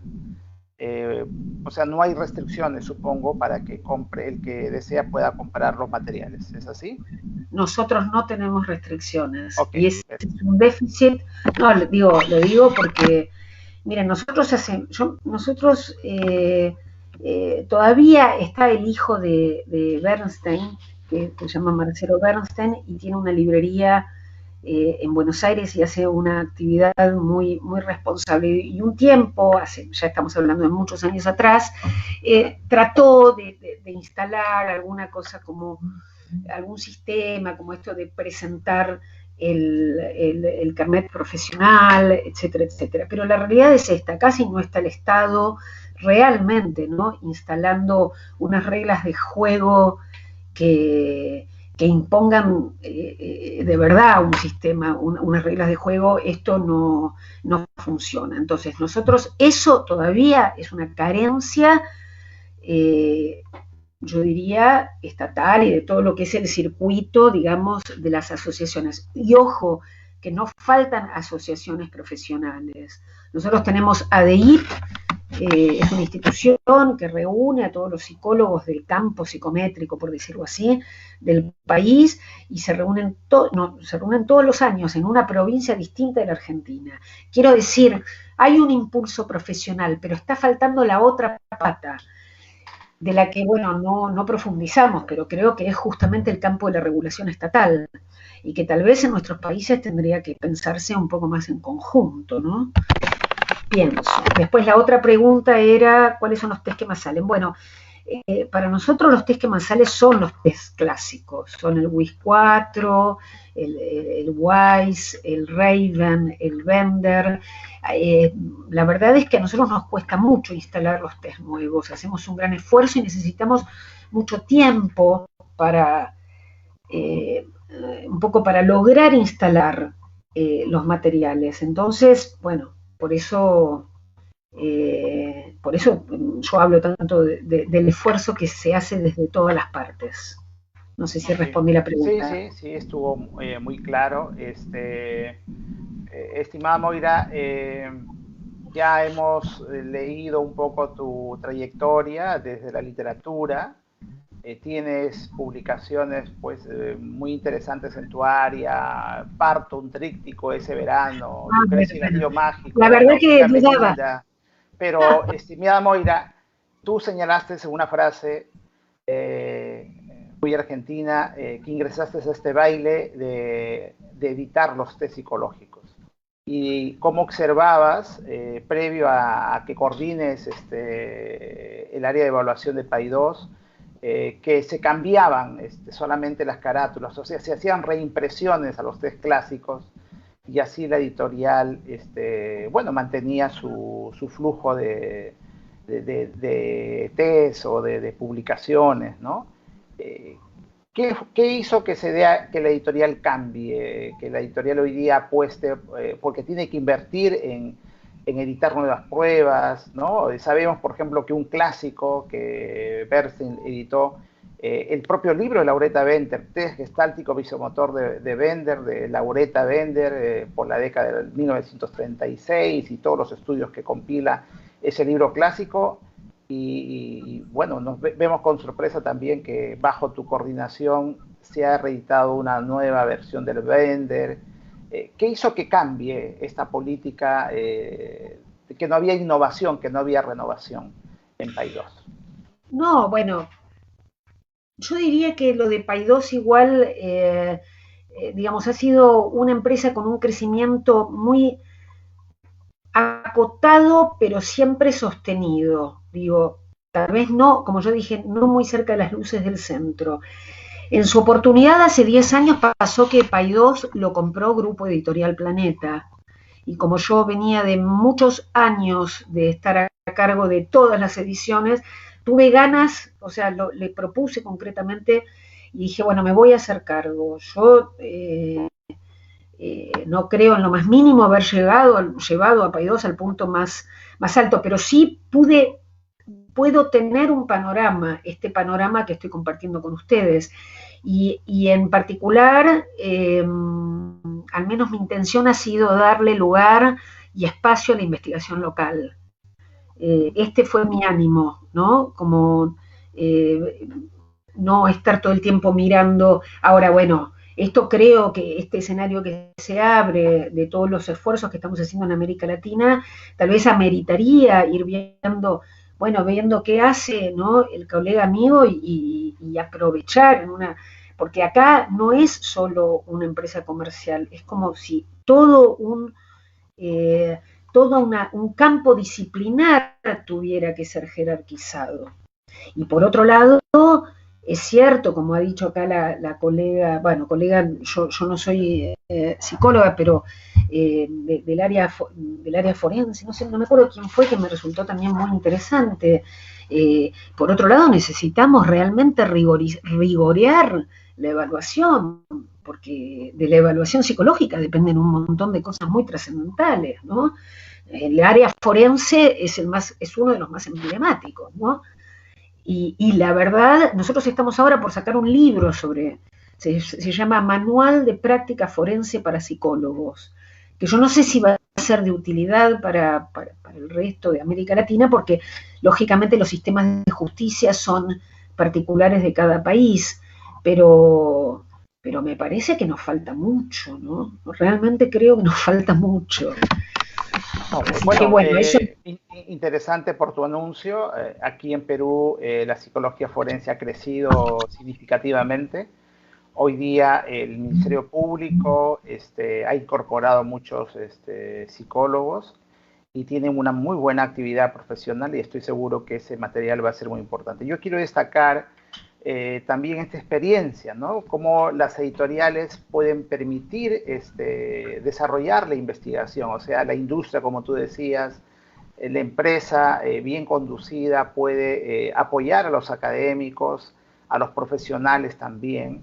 A: O sea, no hay restricciones, supongo, para que compre, el que desea pueda comprar los materiales. ¿Es así?
B: Nosotros no tenemos restricciones. Okay, y ese es un déficit. No, lo digo porque, miren, nosotros todavía está el hijo de Bernstein, que se llama Marcelo Bernstein, y tiene una librería en Buenos Aires y hace una actividad muy, muy responsable. Y un tiempo, ya estamos hablando de muchos años atrás, trató de instalar alguna cosa como algún sistema, como esto de presentar el carnet profesional, etcétera, etcétera. Pero la realidad es esta, casi no está el Estado realmente, ¿no?, instalando unas reglas de juego que impongan de verdad un sistema, unas reglas de juego. Esto no funciona. Entonces, nosotros, eso todavía es una carencia, yo diría, estatal, y de todo lo que es el circuito, digamos, de las asociaciones. Y ojo, que no faltan asociaciones profesionales. Nosotros tenemos ADIP, es una institución que reúne a todos los psicólogos del campo psicométrico, por decirlo así, del país, y se reúnen todos los años en una provincia distinta de la Argentina. Quiero decir, hay un impulso profesional, pero está faltando la otra pata, de la que, bueno, no profundizamos, pero creo que es justamente el campo de la regulación estatal, y que tal vez en nuestros países tendría que pensarse un poco más en conjunto, ¿no? Pienso. Después la otra pregunta era, ¿cuáles son los test que más salen? Bueno, para nosotros los test que más salen son los test clásicos, son el WIS-4, el WISE, el Raven, el Bender. La verdad es que a nosotros nos cuesta mucho instalar los test nuevos, hacemos un gran esfuerzo y necesitamos mucho tiempo para, un poco para lograr instalar los materiales. Entonces, bueno, por eso yo hablo tanto del esfuerzo que se hace desde todas las partes. No sé si respondí la pregunta.
A: Sí, estuvo muy claro. Estimada Moira, ya hemos leído un poco tu trayectoria desde la literatura. Tienes publicaciones pues muy interesantes en tu área. Parto un tríptico ese verano, Lucrecia y el Anillo Mágico,
B: la verdad que dudaba.
A: Pero, estimada Moira, tú señalaste en una frase muy argentina, que ingresaste a este baile de editar los test psicológicos. Y cómo observabas, previo a que coordines el área de evaluación de PAI2, que se cambiaban solamente las carátulas, o sea, se hacían reimpresiones a los test clásicos, y así la editorial, bueno, mantenía su flujo de test o de publicaciones, ¿no? ¿Qué hizo que que la editorial cambie, que la editorial hoy día apueste, porque tiene que invertir en editar nuevas pruebas, ¿no? Sabemos, por ejemplo, que un clásico que Bernstein editó, el propio libro de Lauretta Bender, Test Gestáltico Visomotor de Bender, de Lauretta Bender, por la década de 1936 y todos los estudios que compila ese libro clásico. Bueno, vemos con sorpresa también que bajo tu coordinación se ha reeditado una nueva versión del Bender. ¿Qué hizo que cambie esta política, que no había innovación, que no había renovación en Paidós?
B: No, bueno, yo diría que lo de Paidós igual, digamos, ha sido una empresa con un crecimiento muy acotado, pero siempre sostenido. Digo, tal vez no, como yo dije, no muy cerca de las luces del centro. En su oportunidad, hace 10 años pasó que Paidós lo compró Grupo Editorial Planeta. Y como yo venía de muchos años de estar a cargo de todas las ediciones, tuve ganas, o sea, le propuse concretamente y dije, bueno, me voy a hacer cargo. Yo no creo en lo más mínimo haber llevado a Paidós al punto más alto, pero sí puedo tener un panorama, este panorama que estoy compartiendo con ustedes. Y en particular, al menos mi intención ha sido darle lugar y espacio a la investigación local. Este fue mi ánimo, ¿no? Como no estar todo el tiempo mirando. Ahora, bueno, esto creo que este escenario que se abre de todos los esfuerzos que estamos haciendo en América Latina, tal vez ameritaría ir viendo, bueno, viendo qué hace, ¿no?, el colega amigo y aprovechar en una, porque acá no es solo una empresa comercial, es como si eh, un campo disciplinar tuviera que ser jerarquizado. Y por otro lado, es cierto, como ha dicho acá la colega, bueno, colega, yo no soy psicóloga, pero del área forense, no sé, no me acuerdo quién fue, que me resultó también muy interesante. Por otro lado, necesitamos realmente rigorear la evaluación, porque de la evaluación psicológica dependen un montón de cosas muy trascendentales, ¿no? El área forense es uno de los más emblemáticos, ¿no? Y la verdad, nosotros estamos ahora por sacar un libro se llama Manual de Práctica Forense para Psicólogos, que yo no sé si va a ser de utilidad para el resto de América Latina, porque lógicamente los sistemas de justicia son particulares de cada país, pero me parece que nos falta mucho, ¿no? Realmente creo que nos falta mucho.
A: No,
B: Así que
A: bueno,
B: bueno, eso.
A: interesante por tu anuncio. Aquí en Perú la psicología forense ha crecido significativamente. Hoy día el Ministerio Público ha incorporado muchos psicólogos y tienen una muy buena actividad profesional y estoy seguro que ese material va a ser muy importante. Yo quiero destacar también esta experiencia, ¿no? Cómo las editoriales pueden permitir desarrollar la investigación, o sea, la industria, como tú decías, la empresa bien conducida puede apoyar a los académicos, a los profesionales también.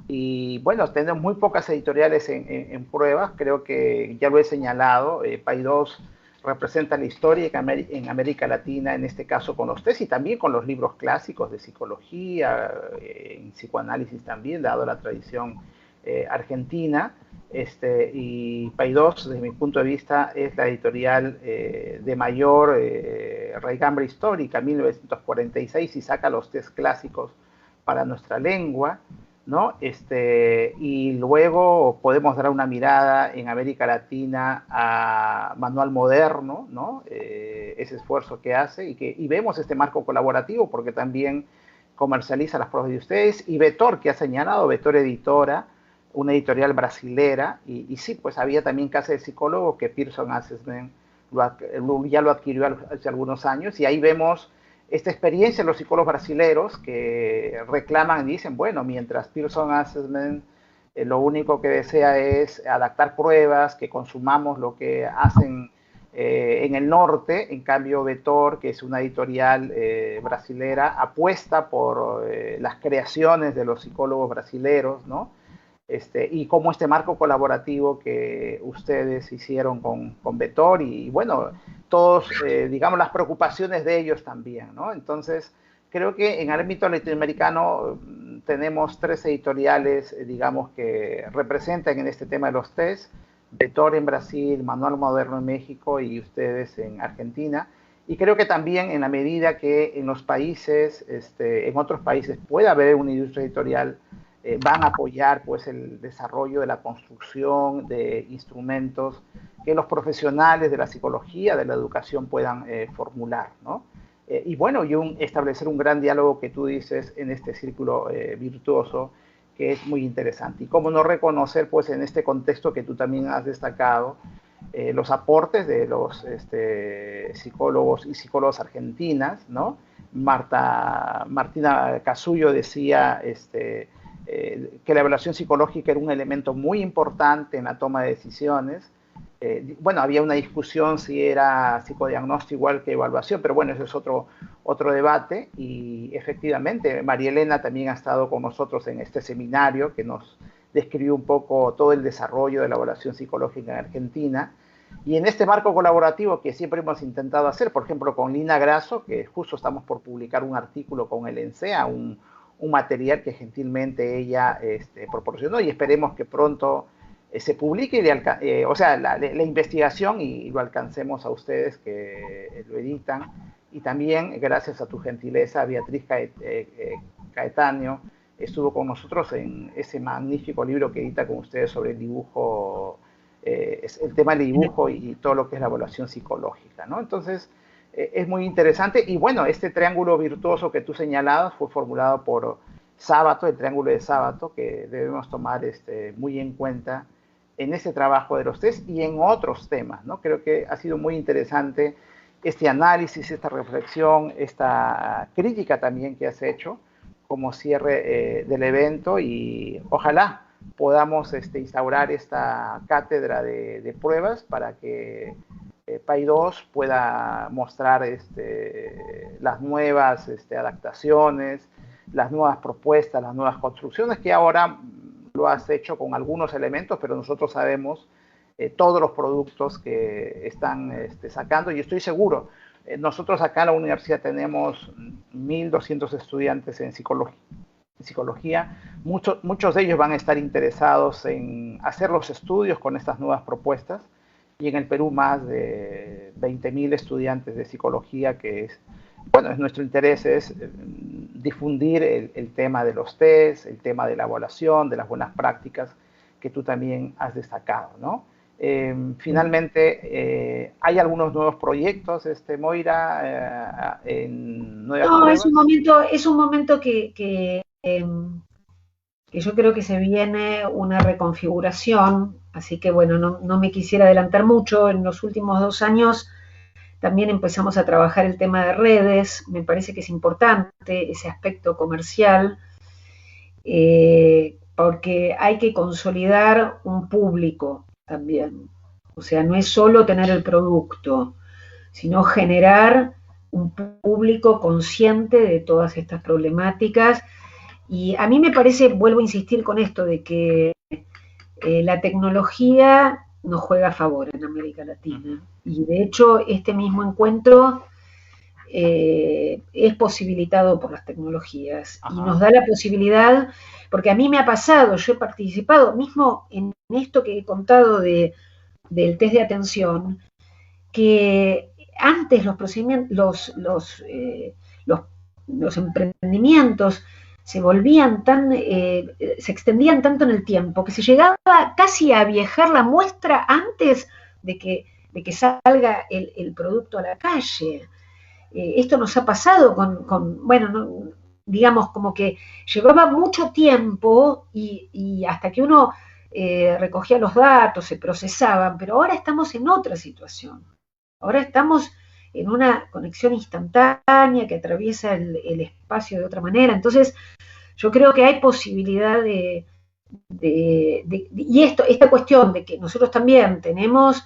A: Y bueno, tenemos muy pocas editoriales en pruebas, creo que ya lo he señalado, Paidós representa la historia en América Latina, en este caso con los test y también con los libros clásicos de psicología, en psicoanálisis también, dado la tradición argentina. Y Paidós, desde mi punto de vista, es la editorial de mayor raigambre histórica, 1946, y saca los test clásicos para nuestra lengua, ¿no? Y luego podemos dar una mirada en América Latina a Manual Moderno, ¿no? Ese esfuerzo que hace y vemos este marco colaborativo porque también comercializa las pruebas de ustedes, y Vetor, que ha señalado, Vetor Editora, una editorial brasilera, y sí, pues había también Casa de Psicólogo que Pearson Assessment ya lo adquirió hace algunos años, y ahí vemos esta experiencia de los psicólogos brasileños que reclaman y dicen, bueno, mientras Pearson Assessment lo único que desea es adaptar pruebas, que consumamos lo que hacen En el norte, en cambio, Vetor, que es una editorial brasilera, apuesta por las creaciones de los psicólogos brasileros, ¿no? Y como este marco colaborativo que ustedes hicieron con Vetor y bueno, todos, digamos, las preocupaciones de ellos también, ¿no? Entonces, creo que en el ámbito latinoamericano tenemos 3 editoriales, digamos, que representan en este tema de los test: Vetor en Brasil, Manual Moderno en México y ustedes en Argentina. Y creo que también en la medida que en los países, en otros países pueda haber una industria editorial, van a apoyar pues el desarrollo de la construcción de instrumentos que los profesionales de la psicología, de la educación puedan formular, ¿no? Y bueno, establecer un gran diálogo que tú dices en este círculo virtuoso, que es muy interesante. Y cómo no reconocer, pues, en este contexto que tú también has destacado, los aportes de los psicólogos y psicólogas argentinas, ¿no? Martina Casullo decía que la evaluación psicológica era un elemento muy importante en la toma de decisiones. Bueno, había una discusión si era psicodiagnóstico igual que evaluación, pero bueno, eso es otro debate. Y efectivamente, María Elena también ha estado con nosotros en este seminario que nos describió un poco todo el desarrollo de la evaluación psicológica en Argentina. Y en este marco colaborativo que siempre hemos intentado hacer, por ejemplo, con Lina Grasso, que justo estamos por publicar un artículo con el ENSEA, un material que gentilmente ella proporcionó, y esperemos que pronto se publique, o sea, la investigación y lo alcancemos a ustedes que lo editan. Y también, gracias a tu gentileza, Beatriz Caetano estuvo con nosotros en ese magnífico libro que edita con ustedes sobre el dibujo, el tema del dibujo y todo lo que es la evaluación psicológica, ¿no? Entonces, es muy interesante. Y bueno, este triángulo virtuoso que tú señalabas fue formulado por Sábato, el triángulo de Sábato, que debemos tomar muy en cuenta en este trabajo de los test y en otros temas, ¿no? Creo que ha sido muy interesante este análisis, esta reflexión, esta crítica también que has hecho como cierre del evento, y ojalá podamos instaurar esta cátedra de pruebas para que PAI2 pueda mostrar las nuevas adaptaciones, las nuevas propuestas, las nuevas construcciones, que ahora lo has hecho con algunos elementos, pero nosotros sabemos todos los productos que están sacando, y estoy seguro, nosotros acá en la universidad tenemos 1.200 estudiantes en psicología, muchos de ellos van a estar interesados en hacer los estudios con estas nuevas propuestas, y en el Perú más de 20.000 estudiantes de psicología, que bueno, nuestro interés es difundir el tema de los test, el tema de la evaluación, de las buenas prácticas que tú también has destacado, ¿no? Finalmente, ¿hay algunos nuevos proyectos, Moira, en nuevas pruebas?
B: Es un momento que yo creo que se viene una reconfiguración, así que bueno, no me quisiera adelantar mucho. En los últimos 2 años también empezamos a trabajar el tema de redes. Me parece que es importante ese aspecto comercial, porque hay que consolidar un público también. O sea, no es solo tener el producto, sino generar un público consciente de todas estas problemáticas. Y a mí me parece, vuelvo a insistir con esto, de que la tecnología nos juega a favor en América Latina. Y de hecho, este mismo encuentro es posibilitado por las tecnologías. Ajá. Y nos da la posibilidad, porque a mí me ha pasado, yo he participado mismo en esto que he contado del test de atención, que antes los procedimientos, los emprendimientos se volvían se extendían tanto en el tiempo que se llegaba casi a aviejar la muestra antes de que salga el producto a la calle. Esto nos ha pasado bueno, digamos, como que llevaba mucho tiempo y hasta que uno recogía los datos, se procesaban, pero ahora estamos en otra situación. Ahora estamos en una conexión instantánea que atraviesa el espacio de otra manera. Entonces, yo creo que hay posibilidad y esta cuestión de que nosotros también tenemos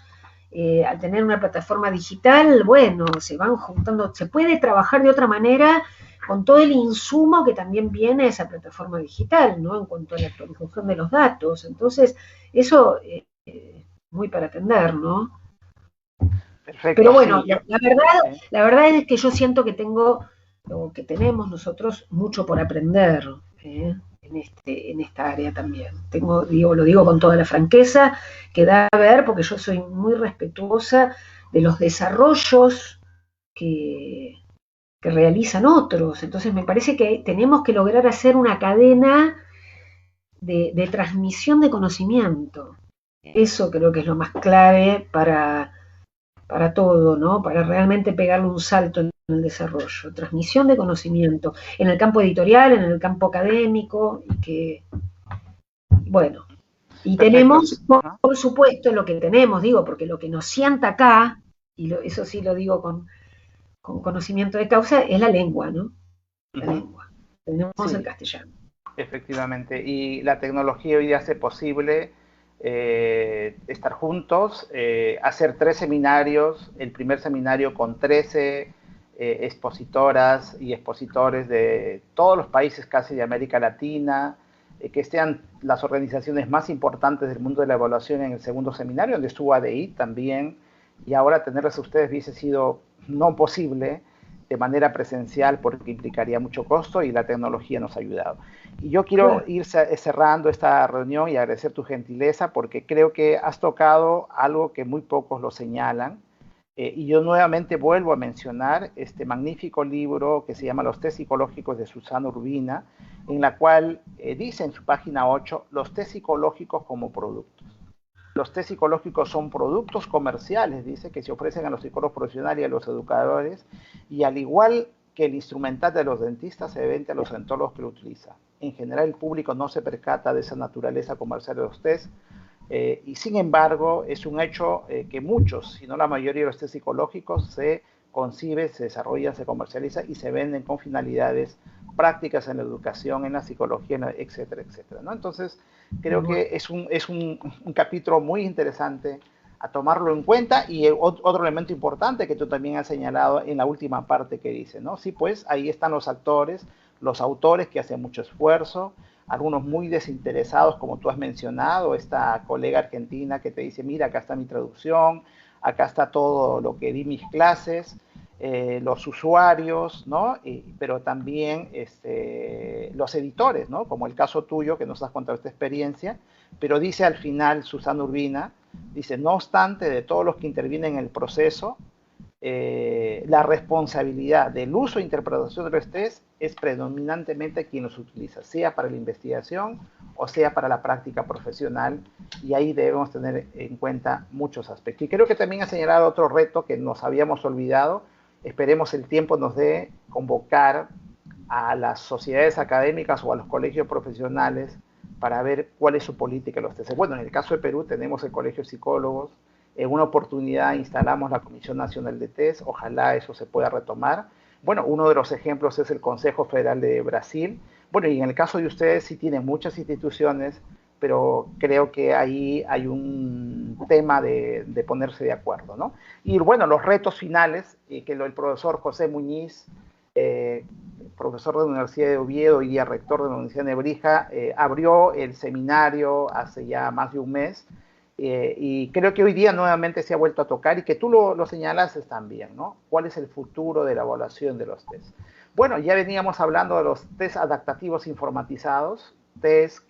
B: al tener una plataforma digital, bueno, se van juntando, se puede trabajar de otra manera con todo el insumo que también viene a esa plataforma digital, ¿no? En cuanto a la actualización de los datos. Entonces, eso muy para atender, ¿no?
A: Perfecto,
B: Pero bueno,
A: sí, yo, ¿eh?
B: la verdad es que yo siento que tengo, o que tenemos nosotros, mucho por aprender, ¿eh? En esta área también. Lo digo con toda la franqueza que da a ver, porque yo soy muy respetuosa de los desarrollos que, que realizan otros. Entonces me parece que tenemos que lograr hacer una cadena de transmisión de conocimiento. Eso creo que es lo más clave para todo, ¿no? Para realmente pegarle un salto en el desarrollo. Transmisión de conocimiento en el campo editorial, en el campo académico, y que, bueno, y
A: Perfecto.
B: tenemos, por supuesto, lo que tenemos, digo, porque lo que nos sienta acá, eso sí lo digo con conocimiento de causa, es la lengua, ¿no? La
A: Ujú.
B: lengua. Tenemos el
A: Sí,
B: castellano.
A: efectivamente. Y la tecnología hoy día hace posible estar juntos, hacer 3 seminarios, el primer seminario con 13 expositoras y expositores de todos los países casi de América Latina, que sean las organizaciones más importantes del mundo de la evaluación en el segundo seminario, donde estuvo ADI también, y ahora tenerles a ustedes hubiese sido no posible de manera presencial porque implicaría mucho costo y la tecnología nos ha ayudado. Y yo quiero
B: Claro.
A: ir cerrando esta reunión y agradecer tu gentileza porque creo que has tocado algo que muy pocos lo señalan. Y yo nuevamente vuelvo a mencionar este magnífico libro que se llama Los test psicológicos de Susana Urbina, en la cual dice en su página 8 los test psicológicos como productos. Los test psicológicos son productos comerciales, dice, que se ofrecen a los psicólogos profesionales y a los educadores, y al igual que el instrumental de los dentistas se vende a los odontólogos que lo utilizan. En general, el público no se percata de esa naturaleza comercial de los test, y sin embargo, es un hecho que muchos, si no la mayoría de los test psicológicos, se concibe, se desarrollan, se comercializan y se venden con finalidades prácticas en la educación, en la psicología, etcétera, etcétera, ¿no? Entonces, creo que es un capítulo muy interesante a tomarlo en cuenta y otro elemento importante que tú también has señalado en la última parte que dice, ¿no? Sí, pues ahí están los actores, los autores que hacen mucho esfuerzo, algunos muy desinteresados, como tú has mencionado, esta colega argentina que te dice, mira, acá está mi traducción, acá está todo lo que di mis clases, los usuarios, ¿no? Pero también los editores, ¿no? Como el caso tuyo, que nos has contado esta experiencia, pero dice al final Susana Urbina, dice, no obstante, de todos los que intervienen en el proceso, la responsabilidad del uso e interpretación de los test es predominantemente quien los utiliza, sea para la investigación o sea para la práctica profesional, y ahí debemos tener en cuenta muchos aspectos. Y creo que también ha señalado otro reto que nos habíamos olvidado. Esperemos el tiempo nos dé convocar a las sociedades académicas o a los colegios profesionales para ver cuál es su política de los test. Bueno, en el caso de Perú tenemos el Colegio de Psicólogos, en una oportunidad instalamos la Comisión Nacional de Test, ojalá eso se pueda retomar. Bueno, uno de los ejemplos es el Consejo Federal de Brasil. Bueno, y en el caso de ustedes sí tienen muchas instituciones, pero creo que ahí hay un tema de ponerse de acuerdo, ¿no? Y bueno, los retos finales, que el profesor José Muñiz, profesor de la Universidad de Oviedo y día rector de la Universidad de Nebrija, abrió el seminario hace ya más de un mes, y creo que hoy día nuevamente se ha vuelto a tocar y que tú lo señalaste también, ¿no? ¿Cuál es el futuro de la evaluación de los test? Bueno, ya veníamos hablando de los test adaptativos informatizados, test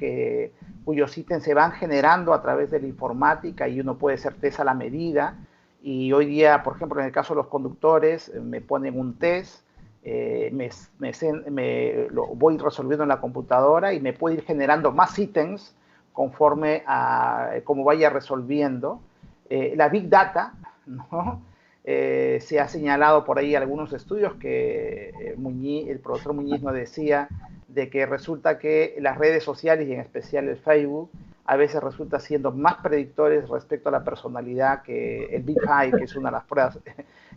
A: cuyos ítems se van generando a través de la informática y uno puede hacer test a la medida. Y hoy día, por ejemplo, en el caso de los conductores, me ponen un test, lo voy resolviendo en la computadora y me puede ir generando más ítems conforme a cómo vaya resolviendo. La Big Data, ¿no? Se ha señalado por ahí algunos estudios que el profesor Muñiz nos decía de que resulta que las redes sociales y en especial el Facebook a veces resulta siendo más predictores respecto a la personalidad que el Big Five, que es una de las pruebas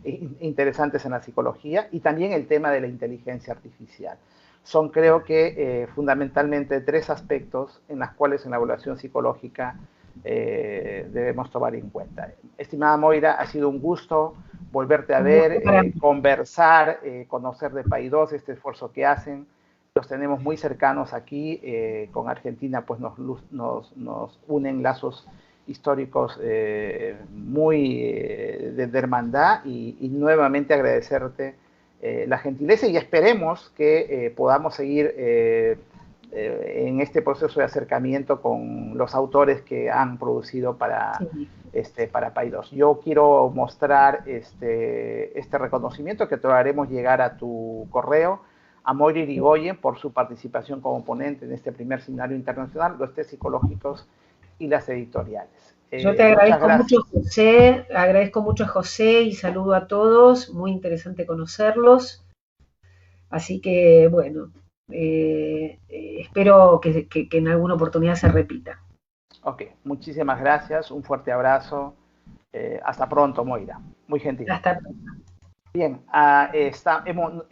A: interesantes en la psicología, y también el tema de la inteligencia artificial. Son, creo que, fundamentalmente 3 aspectos en los cuales en la evaluación psicológica debemos tomar en cuenta. Estimada Moira, ha sido un gusto volverte a ver, conversar, conocer de Paidós, este esfuerzo que hacen. Los tenemos muy cercanos aquí, con Argentina pues nos unen lazos históricos muy de hermandad, y nuevamente agradecerte la gentileza, y esperemos que podamos seguir en este proceso de acercamiento con los autores que han producido para, para Paidós. Yo quiero mostrar este reconocimiento que te lo haremos llegar a tu correo, a Moira Irigoyen, por su participación como ponente en este primer seminario internacional, los test psicológicos y las editoriales.
B: Yo te agradezco mucho, José, agradezco mucho a José y saludo a todos, muy interesante conocerlos. Así que, bueno, espero que en alguna oportunidad se repita.
A: Ok, muchísimas gracias, un fuerte abrazo. Hasta pronto, Moira. Muy gentil.
B: Hasta pronto.
A: Bien, hemos